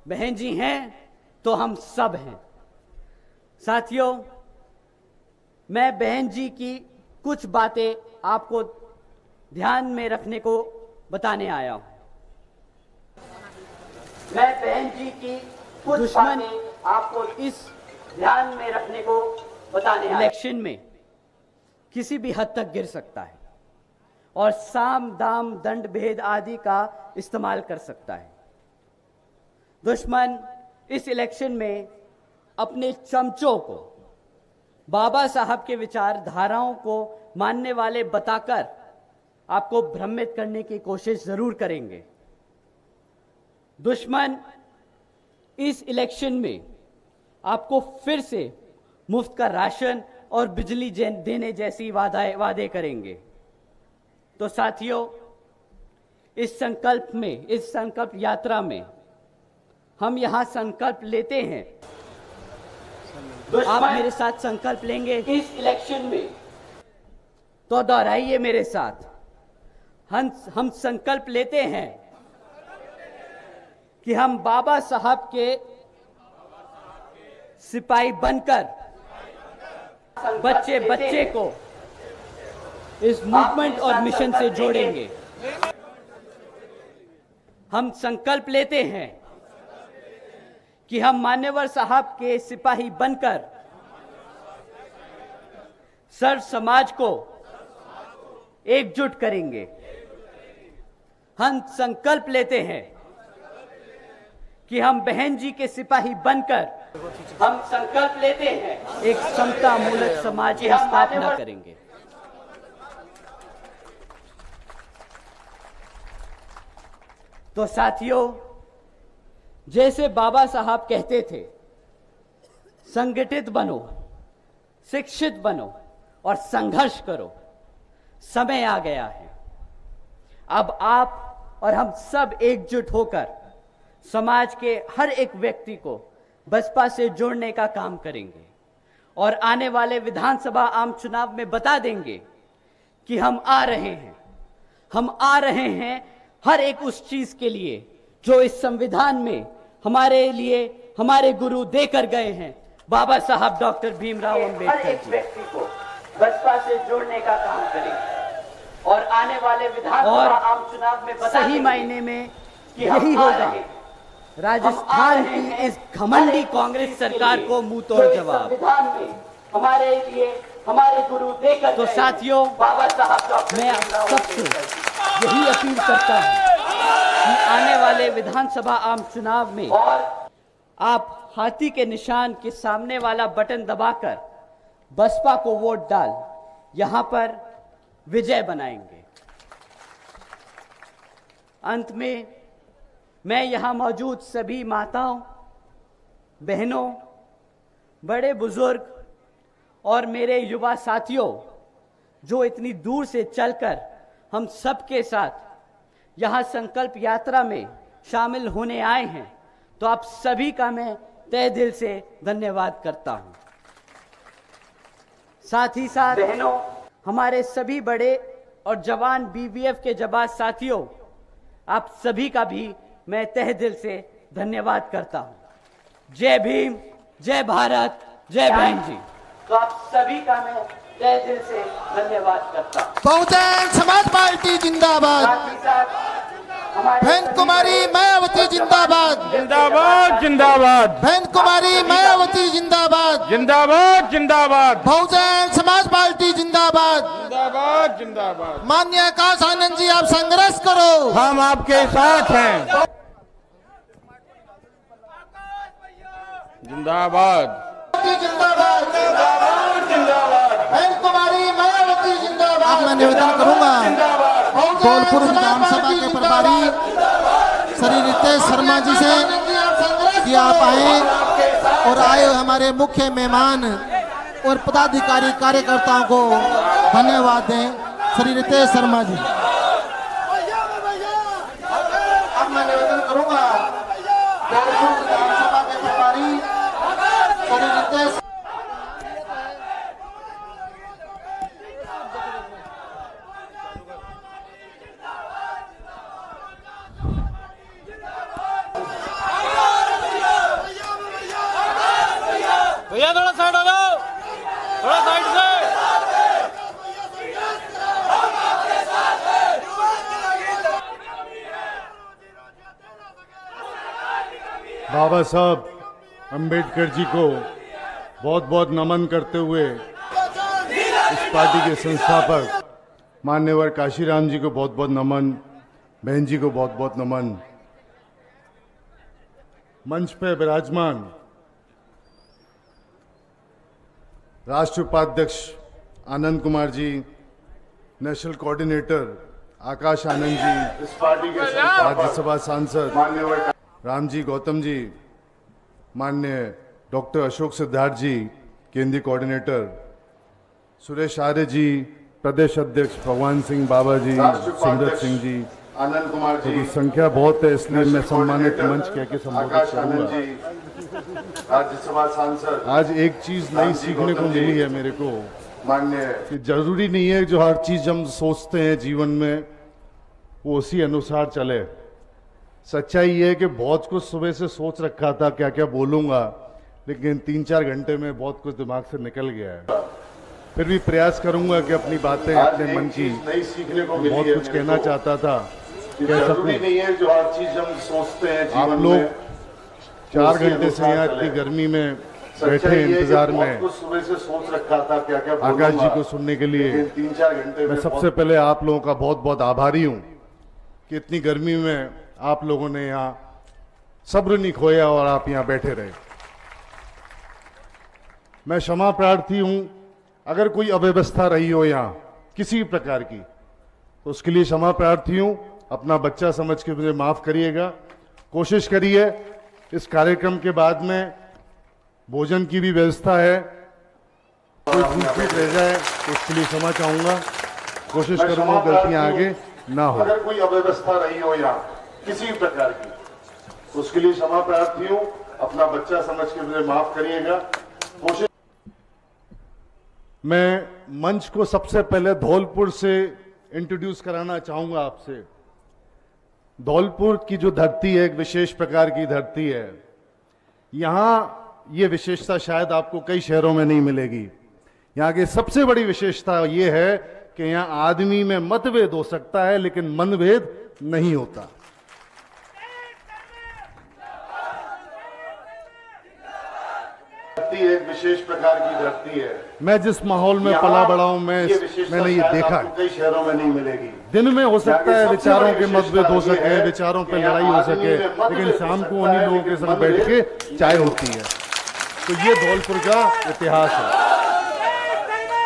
बहन जी हैं तो हम सब हैं। साथियों, मैं बहन जी की कुछ बातें आपको ध्यान में रखने को बताने आया हूं। मैं बहन जी की कुछ बातें आपको इस ध्यान में रखने को बताने आया हूं। इलेक्शन में किसी भी हद तक गिर सकता है और साम दाम दंड भेद आदि का इस्तेमाल कर सकता है। दुश्मन इस इलेक्शन में अपने चमचों को बाबा साहब के विचारधाराओं को मानने वाले बताकर आपको भ्रमित करने की कोशिश जरूर करेंगे। दुश्मन इस इलेक्शन में आपको फिर से मुफ्त का राशन और बिजली देने जैसी वादे करेंगे। तो साथियों, इस संकल्प यात्रा में हम यहां संकल्प लेते हैं। आप मेरे साथ संकल्प लेंगे इस इलेक्शन में, तो दोहराइए मेरे साथ। हम संकल्प लेते हैं कि हम बाबा साहब के सिपाही बनकर बच्चे बच्चे को इस मूवमेंट और मिशन से जोड़ेंगे। हम संकल्प लेते हैं कि हम मान्यवर साहब के सिपाही बनकर सर्व समाज को एकजुट करेंगे। हम संकल्प लेते हैं कि हम बहन जी के सिपाही बनकर, हम संकल्प लेते हैं एक समता मूलक समाज की स्थापना करेंगे। तो साथियों, जैसे बाबा साहब कहते थे संगठित बनो, शिक्षित बनो और संघर्ष करो। समय आ गया है। अब आप और हम सब एकजुट होकर समाज के हर एक व्यक्ति को बसपा से जोड़ने का काम करेंगे और आने वाले विधानसभा आम चुनाव में बता देंगे कि हम आ रहे हैं। हम आ रहे हैं हर एक उस चीज के लिए जो इस संविधान में हमारे लिए हमारे गुरु देकर गए हैं, बाबा साहब डॉक्टर भीमराव अंबेडकर। हर एक व्यक्ति को बसपा से जोड़ने का काम करेंगे और आने वाले विधानसभा आम चुनाव में सही मायने में यही होगा राजस्थान की इस घमंडी कांग्रेस सरकार को मुंह तोड़ जवाब। संविधान में हमारे लिए हमारे गुरु देकर तो साथियों, बाबा साहब मैं आप सबसे यही अपील करता हूं कि आने वाले विधानसभा आम चुनाव में आप हाथी के निशान के सामने वाला बटन दबाकर बसपा को वोट डाल यहां पर विजय बनाएंगे। अंत में मैं यहां मौजूद सभी माताओं, बहनों, बड़े बुजुर्ग और मेरे युवा साथियों जो इतनी दूर से चलकर हम सबके साथ यहां संकल्प यात्रा में शामिल होने आए हैं, तो आप सभी का मैं तहे दिल से धन्यवाद करता हूं। साथ ही साथ बहनों, हमारे सभी बड़े और जवान बीबीएफ के जवान साथियों, आप सभी का भी मैं तहे दिल से धन्यवाद करता हूं। जय भीम, जय भारत, जय बहन जी। तो आप सभी का मैं तहे दिल से धन्यवाद करता हूं। बहुजन समाज पार्टी जिंदाबाद। साथ ही साथ बहन कुमारी मायावती जिंदाबाद। जिंदाबाद जिंदाबाद बहन कुमारी मायावती जिंदाबाद। जिंदाबाद जिंदाबाद बहुजन समाज पार्टी जिंदाबाद। जिंदाबाद जिंदाबाद। माननीय आकाश आनंद जी, आप संघर्ष करो, हम आपके साथ हैं। जिंदाबाद जिंदाबाद जिंदाबाद। बहन कुमारी मायावती जिंदाबाद। अब मैं निवेदन करूंगा धौलपुर विधानसभा के प्रभारी श्री रितेश शर्मा जी से कि आप आए और आए हमारे मुख्य मेहमान और पदाधिकारी कार्यकर्ताओं को धन्यवाद दें। श्री रितेश शर्मा जी। अब मैं निवेदन करूंगा धौलपुर विधानसभा के प्रभारी श्री रितेश। भैया थोड़ा साइड हो जाओ, थोड़ा साइड से। बाबा साहब अंबेडकर जी को बहुत बहुत नमन करते हुए इस पार्टी के संस्थापक मान्यवर काशीराम जी को बहुत बहुत नमन, बहन जी को बहुत बहुत नमन। मंच पर विराजमान राष्ट्रीय उपाध्यक्ष आनंद कुमार जी, नेशनल कोऑर्डिनेटर आकाश आनंद जी, इस पार्टी के राज्यसभा सांसद रामजी गौतम जी, माननीय डॉक्टर अशोक सिद्धार्थ जी, केंद्रीय कोऑर्डिनेटर सुरेश आर्य जी, प्रदेश अध्यक्ष भगवान सिंह बाबा जी, सुंदर सिंह जी, आनंद कुमार जी। संख्या बहुत है इसलिए मैं सम्मानित मंच कह के संबोधित करूंगा। राज्यसभा सांसद। आज एक चीज नई सीखने को मिली है मेरे को, माननीय, कि जरूरी नहीं है जो हर चीज हम सोचते हैं जीवन में वो उसी अनुसार चले। सच्चाई ये है कि बहुत कुछ सुबह से सोच रखा था क्या क्या बोलूंगा, लेकिन 3-4 घंटे में बहुत कुछ दिमाग से निकल गया है। फिर भी प्रयास करूंगा कि अपनी बातें अपने मन की बहुत कुछ कहना चाहता था कह सकूं। नहीं है जो हर चीज हम सोचते हैं जीवन में। आप लोग 4 घंटे से यहाँ इतनी गर्मी में बैठे इंतजार में सुबह से सोच रखा था क्या क्या आकाश जी को सुनने के लिए। 3-4 घंटे मैं सबसे पहले आप लोगों का बहुत बहुत आभारी हूँ कि इतनी गर्मी में आप लोगों ने यहाँ सब्र नहीं खोया और आप यहाँ बैठे रहे। मैं क्षमा प्रार्थी हूं अगर कोई अव्यवस्था रही हो यहाँ किसी भी प्रकार की, तो उसके लिए क्षमा प्रार्थी हूं। अपना बच्चा समझ के मुझे माफ करिएगा। कोशिश करिए इस कार्यक्रम के बाद में भोजन की भी व्यवस्था है। कोई भूल रह जाए तो उसके लिए क्षमा चाहूंगा, कोशिश करूंगा गलतियां आगे ना हो। अगर कोई अव्यवस्था रही हो या किसी भी प्रकार की, तो उसके लिए क्षमा प्रार्थी हूं। अपना बच्चा समझ के मुझे माफ करिएगा। कोशिश। मैं मंच को सबसे पहले धौलपुर से इंट्रोड्यूस कराना चाहूंगा आपसे। धौलपुर की जो धरती है एक विशेष प्रकार की धरती है। यहां ये विशेषता शायद आपको कई शहरों में नहीं मिलेगी। यहाँ की सबसे बड़ी विशेषता यह है कि यहाँ आदमी में मतभेद हो सकता है लेकिन मनभेद नहीं होता। धरती एक विशेष प्रकार की धरती है। मैं जिस माहौल में पला बड़ा हूं मैंने ये देखा है। कई शहरों में नहीं मिलेगी। दिन में हो सकता है विचारों के मतभेद हो सके, विचारों पे लड़ाई हो सके, लेकिन शाम को उन्हीं लोगों के संग बैठ के चाय होती है। तो ये धौलपुर का इतिहास है।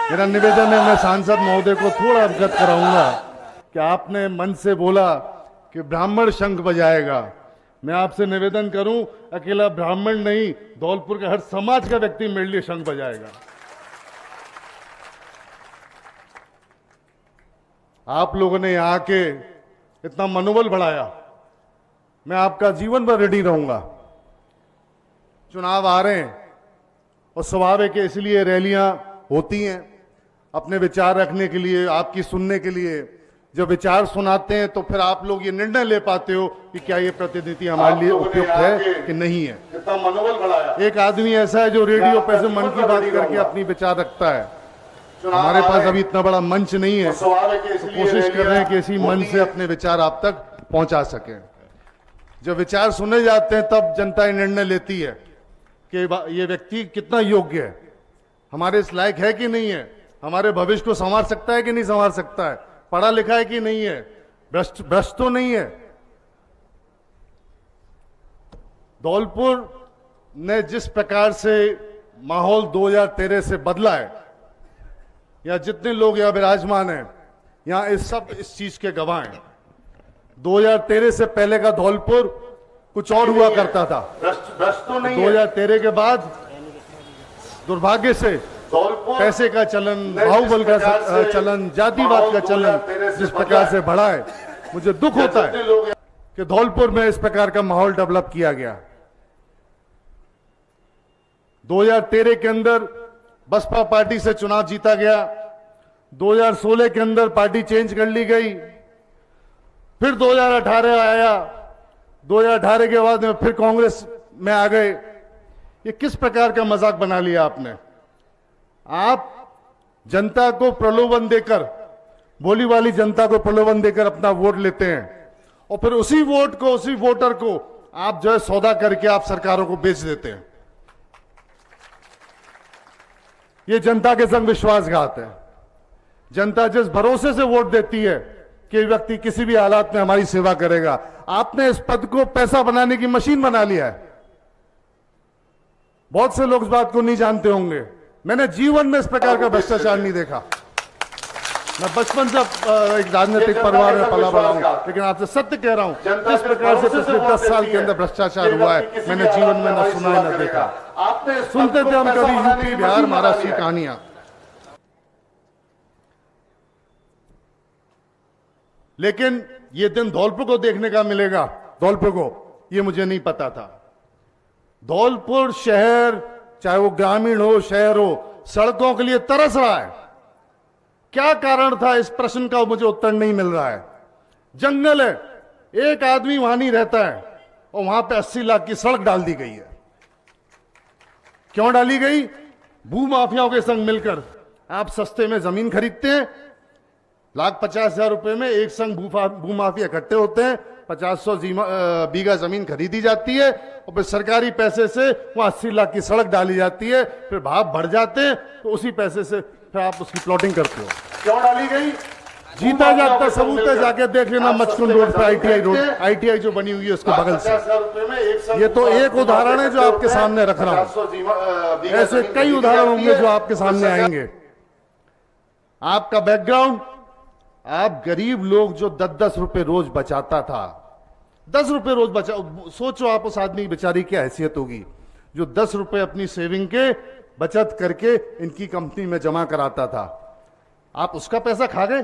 मेरा निवेदन है, मैं सांसद महोदय को थोड़ा अवगत कराऊंगा कि आपने मन से बोला कि ब्राह्मण शंख बजाएगा। मैं आपसे निवेदन करूं, अकेला ब्राह्मण नहीं, धौलपुर के हर समाज का व्यक्ति मेरे लिए शंख बजाएगा। आप लोगों ने यहां के इतना मनोबल बढ़ाया, मैं आपका जीवन भर रेडी रहूंगा। चुनाव आ रहे हैं और स्वाभाविक है, इसलिए रैलियां होती हैं अपने विचार रखने के लिए, आपकी सुनने के लिए। जब विचार सुनाते हैं तो फिर आप लोग ये निर्णय ले पाते हो कि क्या ये प्रतिनिधि हमारे लिए उपयुक्त है कि नहीं है। कितना मनोबल बढ़ाया। एक आदमी ऐसा है जो रेडियो पे से मन की बात करके अपनी विचार रखता है। हमारे पास अभी इतना बड़ा मंच नहीं है, तो कोशिश कर रहे हैं कि इसी मंच से अपने विचार आप तक पहुंचा सके। जब विचार सुने जाते हैं तब जनता ये निर्णय लेती है कि ये व्यक्ति कितना योग्य है, हमारे इस लायक है कि नहीं है, हमारे भविष्य को संवार सकता है कि नहीं संवार सकता है, पढ़ा लिखा है कि नहीं है, भ्रष्ट तो नहीं है। धौलपुर ने जिस प्रकार से माहौल 2013 से बदला है, या जितने लोग यहाँ विराजमान हैं यहाँ इस चीज के गवाह हैं। 2013 से पहले का धौलपुर कुछ और हुआ करता था। भ्रष्ट तो नहीं है। 2013 के बाद दुर्भाग्य से पैसे का चलन, बाहुबल का चलन, जातिवाद का चलन जिस प्रकार से बढ़ा है, मुझे दुख होता है कि धौलपुर में इस प्रकार का माहौल डेवलप किया गया। 2013 के अंदर बसपा पार्टी से चुनाव जीता गया, 2016 के अंदर पार्टी चेंज कर ली गई, फिर 2018 आया, 2018 के बाद में फिर कांग्रेस में आ गए। ये किस प्रकार का मजाक बना लिया आपने। आप जनता को प्रलोभन देकर, भोली वाली जनता को प्रलोभन देकर अपना वोट लेते हैं और फिर उसी वोट को, उसी वोटर को आप जो है सौदा करके आप सरकारों को बेच देते हैं। ये जनता के संग विश्वासघात है। जनता जिस भरोसे से वोट देती है कि व्यक्ति किसी भी हालात में हमारी सेवा करेगा, आपने इस पद को पैसा बनाने की मशीन बना लिया है। बहुत से लोग इस बात को नहीं जानते होंगे, मैंने जीवन में इस प्रकार का भ्रष्टाचार नहीं देखा। मैं बचपन से एक राजनीतिक परिवार में पला बड़ा हूं, लेकिन आपसे सत्य कह रहा हूं, जिस प्रकार से पिछले 10 साल के अंदर भ्रष्टाचार हुआ है, मैंने जीवन में न सुना न देखा। सुनते थे हम कभी यूपी, बिहार, महाराष्ट्र की कहानियां, लेकिन ये दिन धौलपुर को देखने का मिलेगा, धौलपुर को, ये मुझे नहीं पता था। धौलपुर शहर, चाहे वो ग्रामीण हो, शहर हो, सड़कों के लिए तरस रहा है। क्या कारण था, इस प्रश्न का मुझे उत्तर नहीं मिल रहा है। जंगल है, एक आदमी वहां नहीं रहता है और वहां पे 80 लाख की सड़क डाल दी गई है। क्यों डाली गई? भूमाफियाओं के संग मिलकर आप सस्ते में जमीन खरीदते हैं, 1,50,000 रुपए में एक संग भूमाफिया इकट्ठे होते हैं, 50-100 बीघा जमीन खरीदी जाती है और फिर सरकारी पैसे से वहां 80 लाख की सड़क डाली जाती है, फिर भाव बढ़ जाते हैं तो उसी पैसे से फिर आप उसकी प्लॉटिंग करते हो। क्यों डाली गई? जीता जागता सबूत है, जाके देख लेना मचकुंड रोड पर ITI रोड, ITI जो बनी हुई है उसके बगल से। ये तो एक उदाहरण है जो आपके सामने रख रहा हूं, ऐसे कई उदाहरण होंगे जो आपके सामने आएंगे। आपका बैकग्राउंड, आप गरीब लोग जो 10-10 रुपए रोज बचाता था, 10 रुपए रोज बचा, सोचो आप उस आदमी की बेचारी क्या हैसियत होगी जो 10 रुपए अपनी सेविंग के बचत करके इनकी कंपनी में जमा कराता था। आप उसका पैसा खा गए।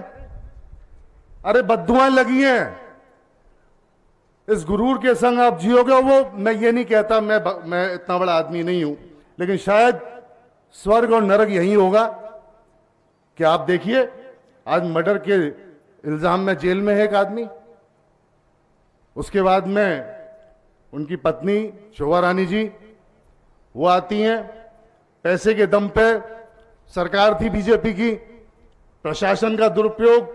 अरे बद्दुआएं लगी हैं। इस गुरूर के संग आप जियोगे। वो मैं ये नहीं कहता, मैं इतना बड़ा आदमी नहीं हूं, लेकिन शायद स्वर्ग और नरक यही होगा कि आप देखिए आज मर्डर के इल्जाम में जेल में है एक आदमी, उसके बाद में उनकी पत्नी शोभा रानी जी वो आती हैं, पैसे के दम पे सरकार थी बीजेपी की, प्रशासन का दुरुपयोग,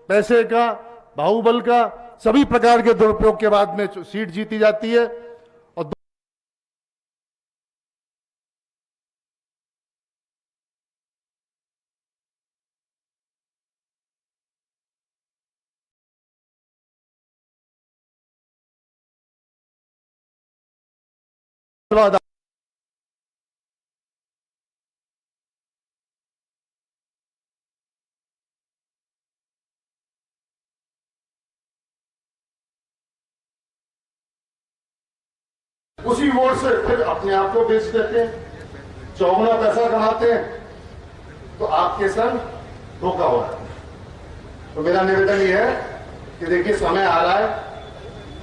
पैसे का, बाहुबल का, सभी प्रकार के दुरुपयोग के बाद में सीट जीती जाती है। और उसी वोट से फिर अपने आप को बेच देते हैं, चौगुना पैसा कमाते हैं, तो आपके संग धोखा हो रहा है। तो मेरा निवेदन यह है कि देखिए समय आ रहा है,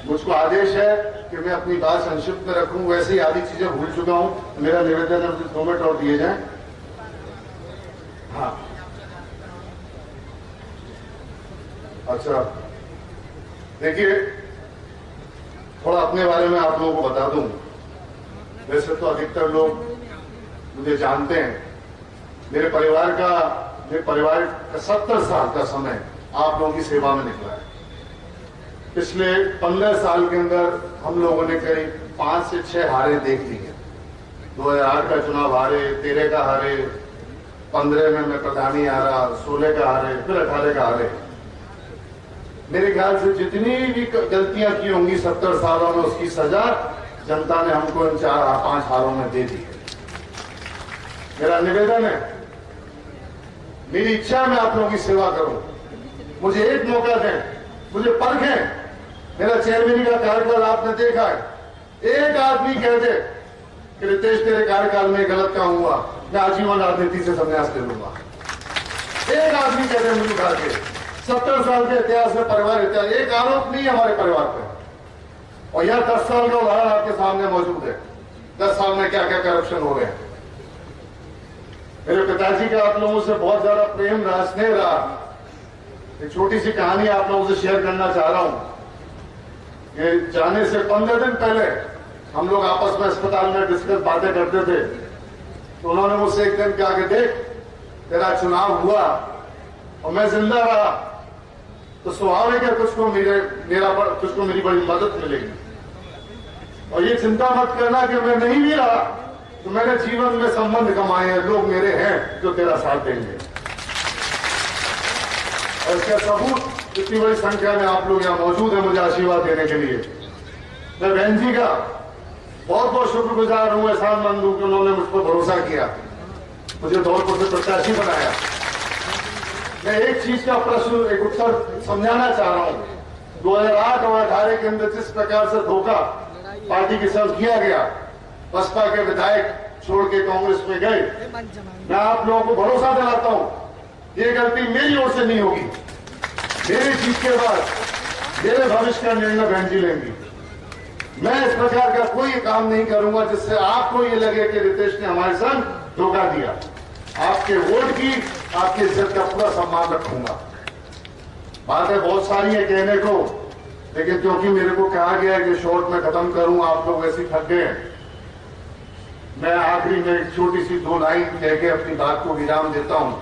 मुझको आदेश है कि मैं अपनी बात संक्षिप्त में रखूं, वैसे ही आधी चीजें भूल चुका हूं। मेरा निवेदन है मुझे 2 मिनट और दिए जाएं। हाँ अच्छा, देखिए थोड़ा अपने बारे में आप लोगों को बता दूं। वैसे तो अधिकतर लोग मुझे जानते हैं। मेरे परिवार का 70 साल का समय आप लोगों की सेवा में निकला है। पिछले 15 साल के अंदर हम लोगों ने करीब 5 से 6 हारें देख ली हैं। 2008 का चुनाव हारे, 13 का हारे, 15 में मैं प्रधानी हारा, 16 का हारे, फिर 18 का हारे। मेरे ख्याल से जितनी भी गलतियां की होंगी 70 सालों में, उसकी सजा जनता ने हमको इन 4-5 हारों में दे दी है। मेरा निवेदन है, मेरी इच्छा मैं आप लोगों की सेवा करूं। मुझे एक मौका दें, मुझे परखें। मेरा चेयरमैन का कार्यकाल आपने देखा है। एक आदमी कह दे कि रितेश तेरे कार्यकाल में गलत काम हुआ, मैं आजीवन राजनीति से संन्यास ले लूंगा। एक आदमी कह दे मुझे उठा के। 70 साल के इतिहास में परिवार इतिहास, एक आरोप नहीं है हमारे परिवार पे। और यह 10 साल का उदाहरण आपके सामने मौजूद है। 10 साल में क्या क्या करप्शन हो गए। मेरे पिताजी का आप लोगों से बहुत ज्यादा प्रेम रहा, स्नेह रहा। एक छोटी सी कहानी आप लोगों से शेयर करना चाह रहा हूं कि जाने से 15 दिन पहले हम लोग आपस में अस्पताल में डिस्कस बातें करते थे, तो उन्होंने मुझसे एक दिन कहा कि देख तेरा चुनाव हुआ और मैं जिंदा रहा तो स्वाभाविक है तुझको मेरी बड़ी मदद मिलेगी। और ये चिंता मत करना कि मैं नहीं भी रहा तो मैंने जीवन में संबंध कमाए हैं, लोग मेरे हैं जो तेरा साथ देंगे। और इसका सबूत इतनी बड़ी संख्या में आप लोग यहाँ मौजूद हैं मुझे आशीर्वाद देने के लिए। मैं बहन जी का बहुत बहुत शुक्रगुजार हूं, एहसानमंद हूं कि उन्होंने मुझ पर भरोसा किया, मुझे धौलपुर से प्रत्याशी बनाया। मैं एक चीज का प्रश्न, एक उत्तर समझाना चाह रहा हूं। 2008 और 18 के अंदर जिस प्रकार से धोखा पार्टी के साथ किया गया, बसपा के विधायक छोड़ के कांग्रेस में गए, मैं आप लोगों को भरोसा दिलाता हूं ये गलती मेरी ओर से नहीं होगी। मेरी जीत के बाद मेरे भविष्य का निर्णय बहन जी लेंगी। मैं इस प्रकार का कोई काम नहीं करूंगा जिससे आपको ये लगे कि रितेश ने हमारे संग धोखा दिया। आपके वोट की, आपकी इज्जत का पूरा सम्मान रखूंगा। बातें बहुत सारी है कहने को, लेकिन क्योंकि मेरे को कहा गया है कि शॉर्ट में खत्म करूं, आप लोग वैसे थक गए, मैं आखिरी में एक छोटी सी 2 लाइन कह के अपनी बात को विराम देता हूं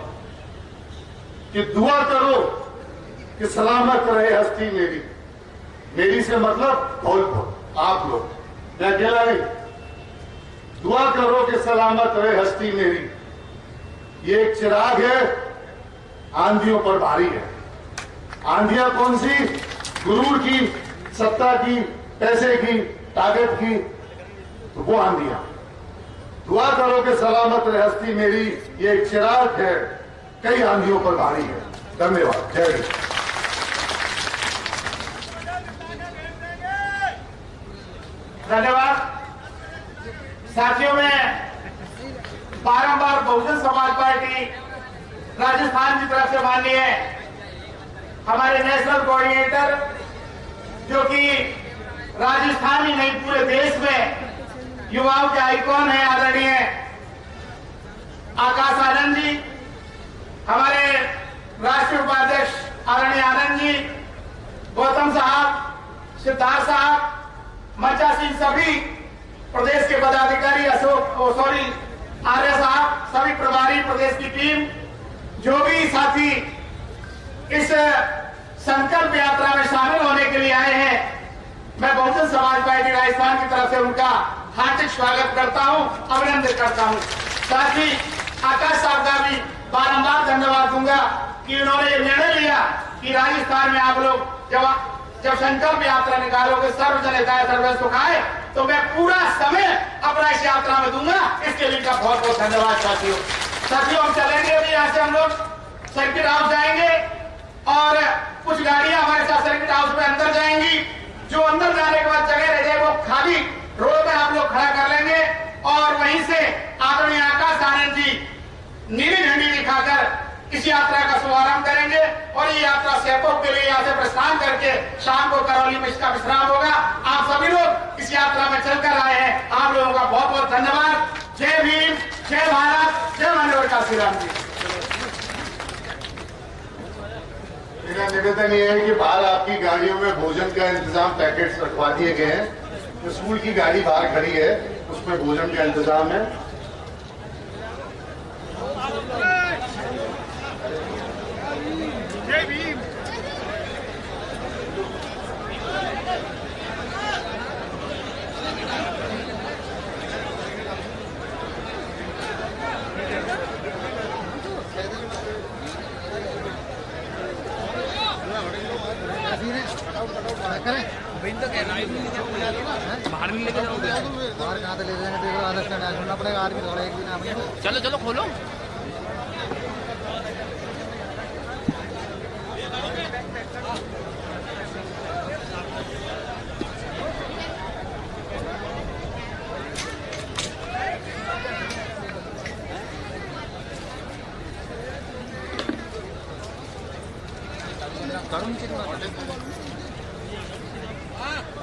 कि दुआ करो कि सलामत रहे हस्ती मेरी। मेरी से मतलब धौलपुर, आप लोग, मैं अकेला नहीं। दुआ करो कि सलामत रहे हस्ती मेरी। ये एक चिराग है, आंधियों पर भारी है। आंधियां कौन सी? गुरूर की, सत्ता की, पैसे की, ताकत की, तो वो आंधियां। दुआ करो कि सलामत रहे हस्ती मेरी। ये एक चिराग है, कई आंधियों पर भारी है। धन्यवाद। जय हिंद। धन्यवाद। साथियों में बारंबार बहुजन समाज पार्टी राजस्थान की तरफ से माननीय हमारे नेशनल कोऑर्डिनेटर, जो कि राजस्थान ही नहीं पूरे देश में युवाओं के आइकॉन है, आदरणीय आकाश आनंद जी, हमारे राष्ट्रीय उपाध्यक्ष आदरणीय आनंद जी, गौतम साहब, सिद्धार्थ साहब, मंचा सिंह, सभी प्रदेश के पदाधिकारी, आर्य साहब, सभी प्रभारी प्रदेश की टीम, जो भी साथी इस संकल्प यात्रा में शामिल होने के लिए आए हैं, मैं बहुजन समाज पार्टी राजस्थान की तरफ से उनका हार्दिक स्वागत करता हूं, अभिनंदन करता हूं। साथ ही आकाश साहब का भी बारंबार धन्यवाद दूंगा कि उन्होंने ये निर्णय लिया कि राजस्थान में आप लोग जब संकल्प यात्रा निकालोगे, सर्वजन हिताय सर्वजन सुखाय, तो मैं पूरा समय अपना इस यात्रा में दूंगा। इसके लिए बहुत बहुत धन्यवाद साथियों। हम चलेंगे अभी यहाँ से, हम लोग सर्किट हाउस जाएंगे और कुछ गाड़ियां हमारे साथ सर्किट हाउस में अंदर जाएंगी। जो अंदर जाने के बाद जगह रह जाए वो खाली रोड में आप लोग खड़ा कर लेंगे और वहीं से आदरणीय आकाश आनंद जी नीली झंडी दिखाकर इस यात्रा का शुभारंभ करेंगे और ये यात्रा सेपो के लिए यहाँ से प्रस्थान करके शाम को करौली में इसका विश्राम होगा। आप सभी लोग इस यात्रा में चलकर आए हैं, आप लोगों का बहुत बहुत धन्यवाद। जय भीम, जय भारत, जय माननीय काशी राम जी। मेरा निवेदन ये है कि बाहर आपकी गाड़ियों में भोजन का इंतजाम, पैकेट्स रखवा दिए गए हैं। स्कूल की गाड़ी बाहर खड़ी है, उसमें भोजन का इंतजाम है। जय भीम। बाहर नहीं लेके जाओगे? बाहर कहाँ से ले जाएंगे? आधा स्टैंड छोड़ना पड़ेगा आदमी, थोड़ा एक दिन। चलो चलो खोलो।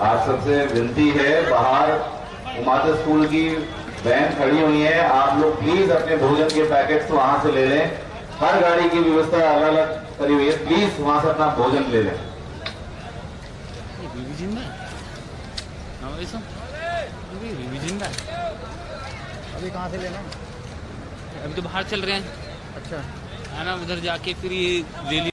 आप सबसे विनती है, बाहर उमाते स्कूल की वैन खड़ी हुई है, आप लोग प्लीज अपने भोजन के पैकेट्स वहां से ले लें। हर गाड़ी की व्यवस्था अलग अलग करी हुई है, प्लीज वहां से अपना भोजन ले लें। अभी कहाँ से लेना? अभी तो बाहर चल रहे हैं। अच्छा है ना, उधर जाके फिर ये रैली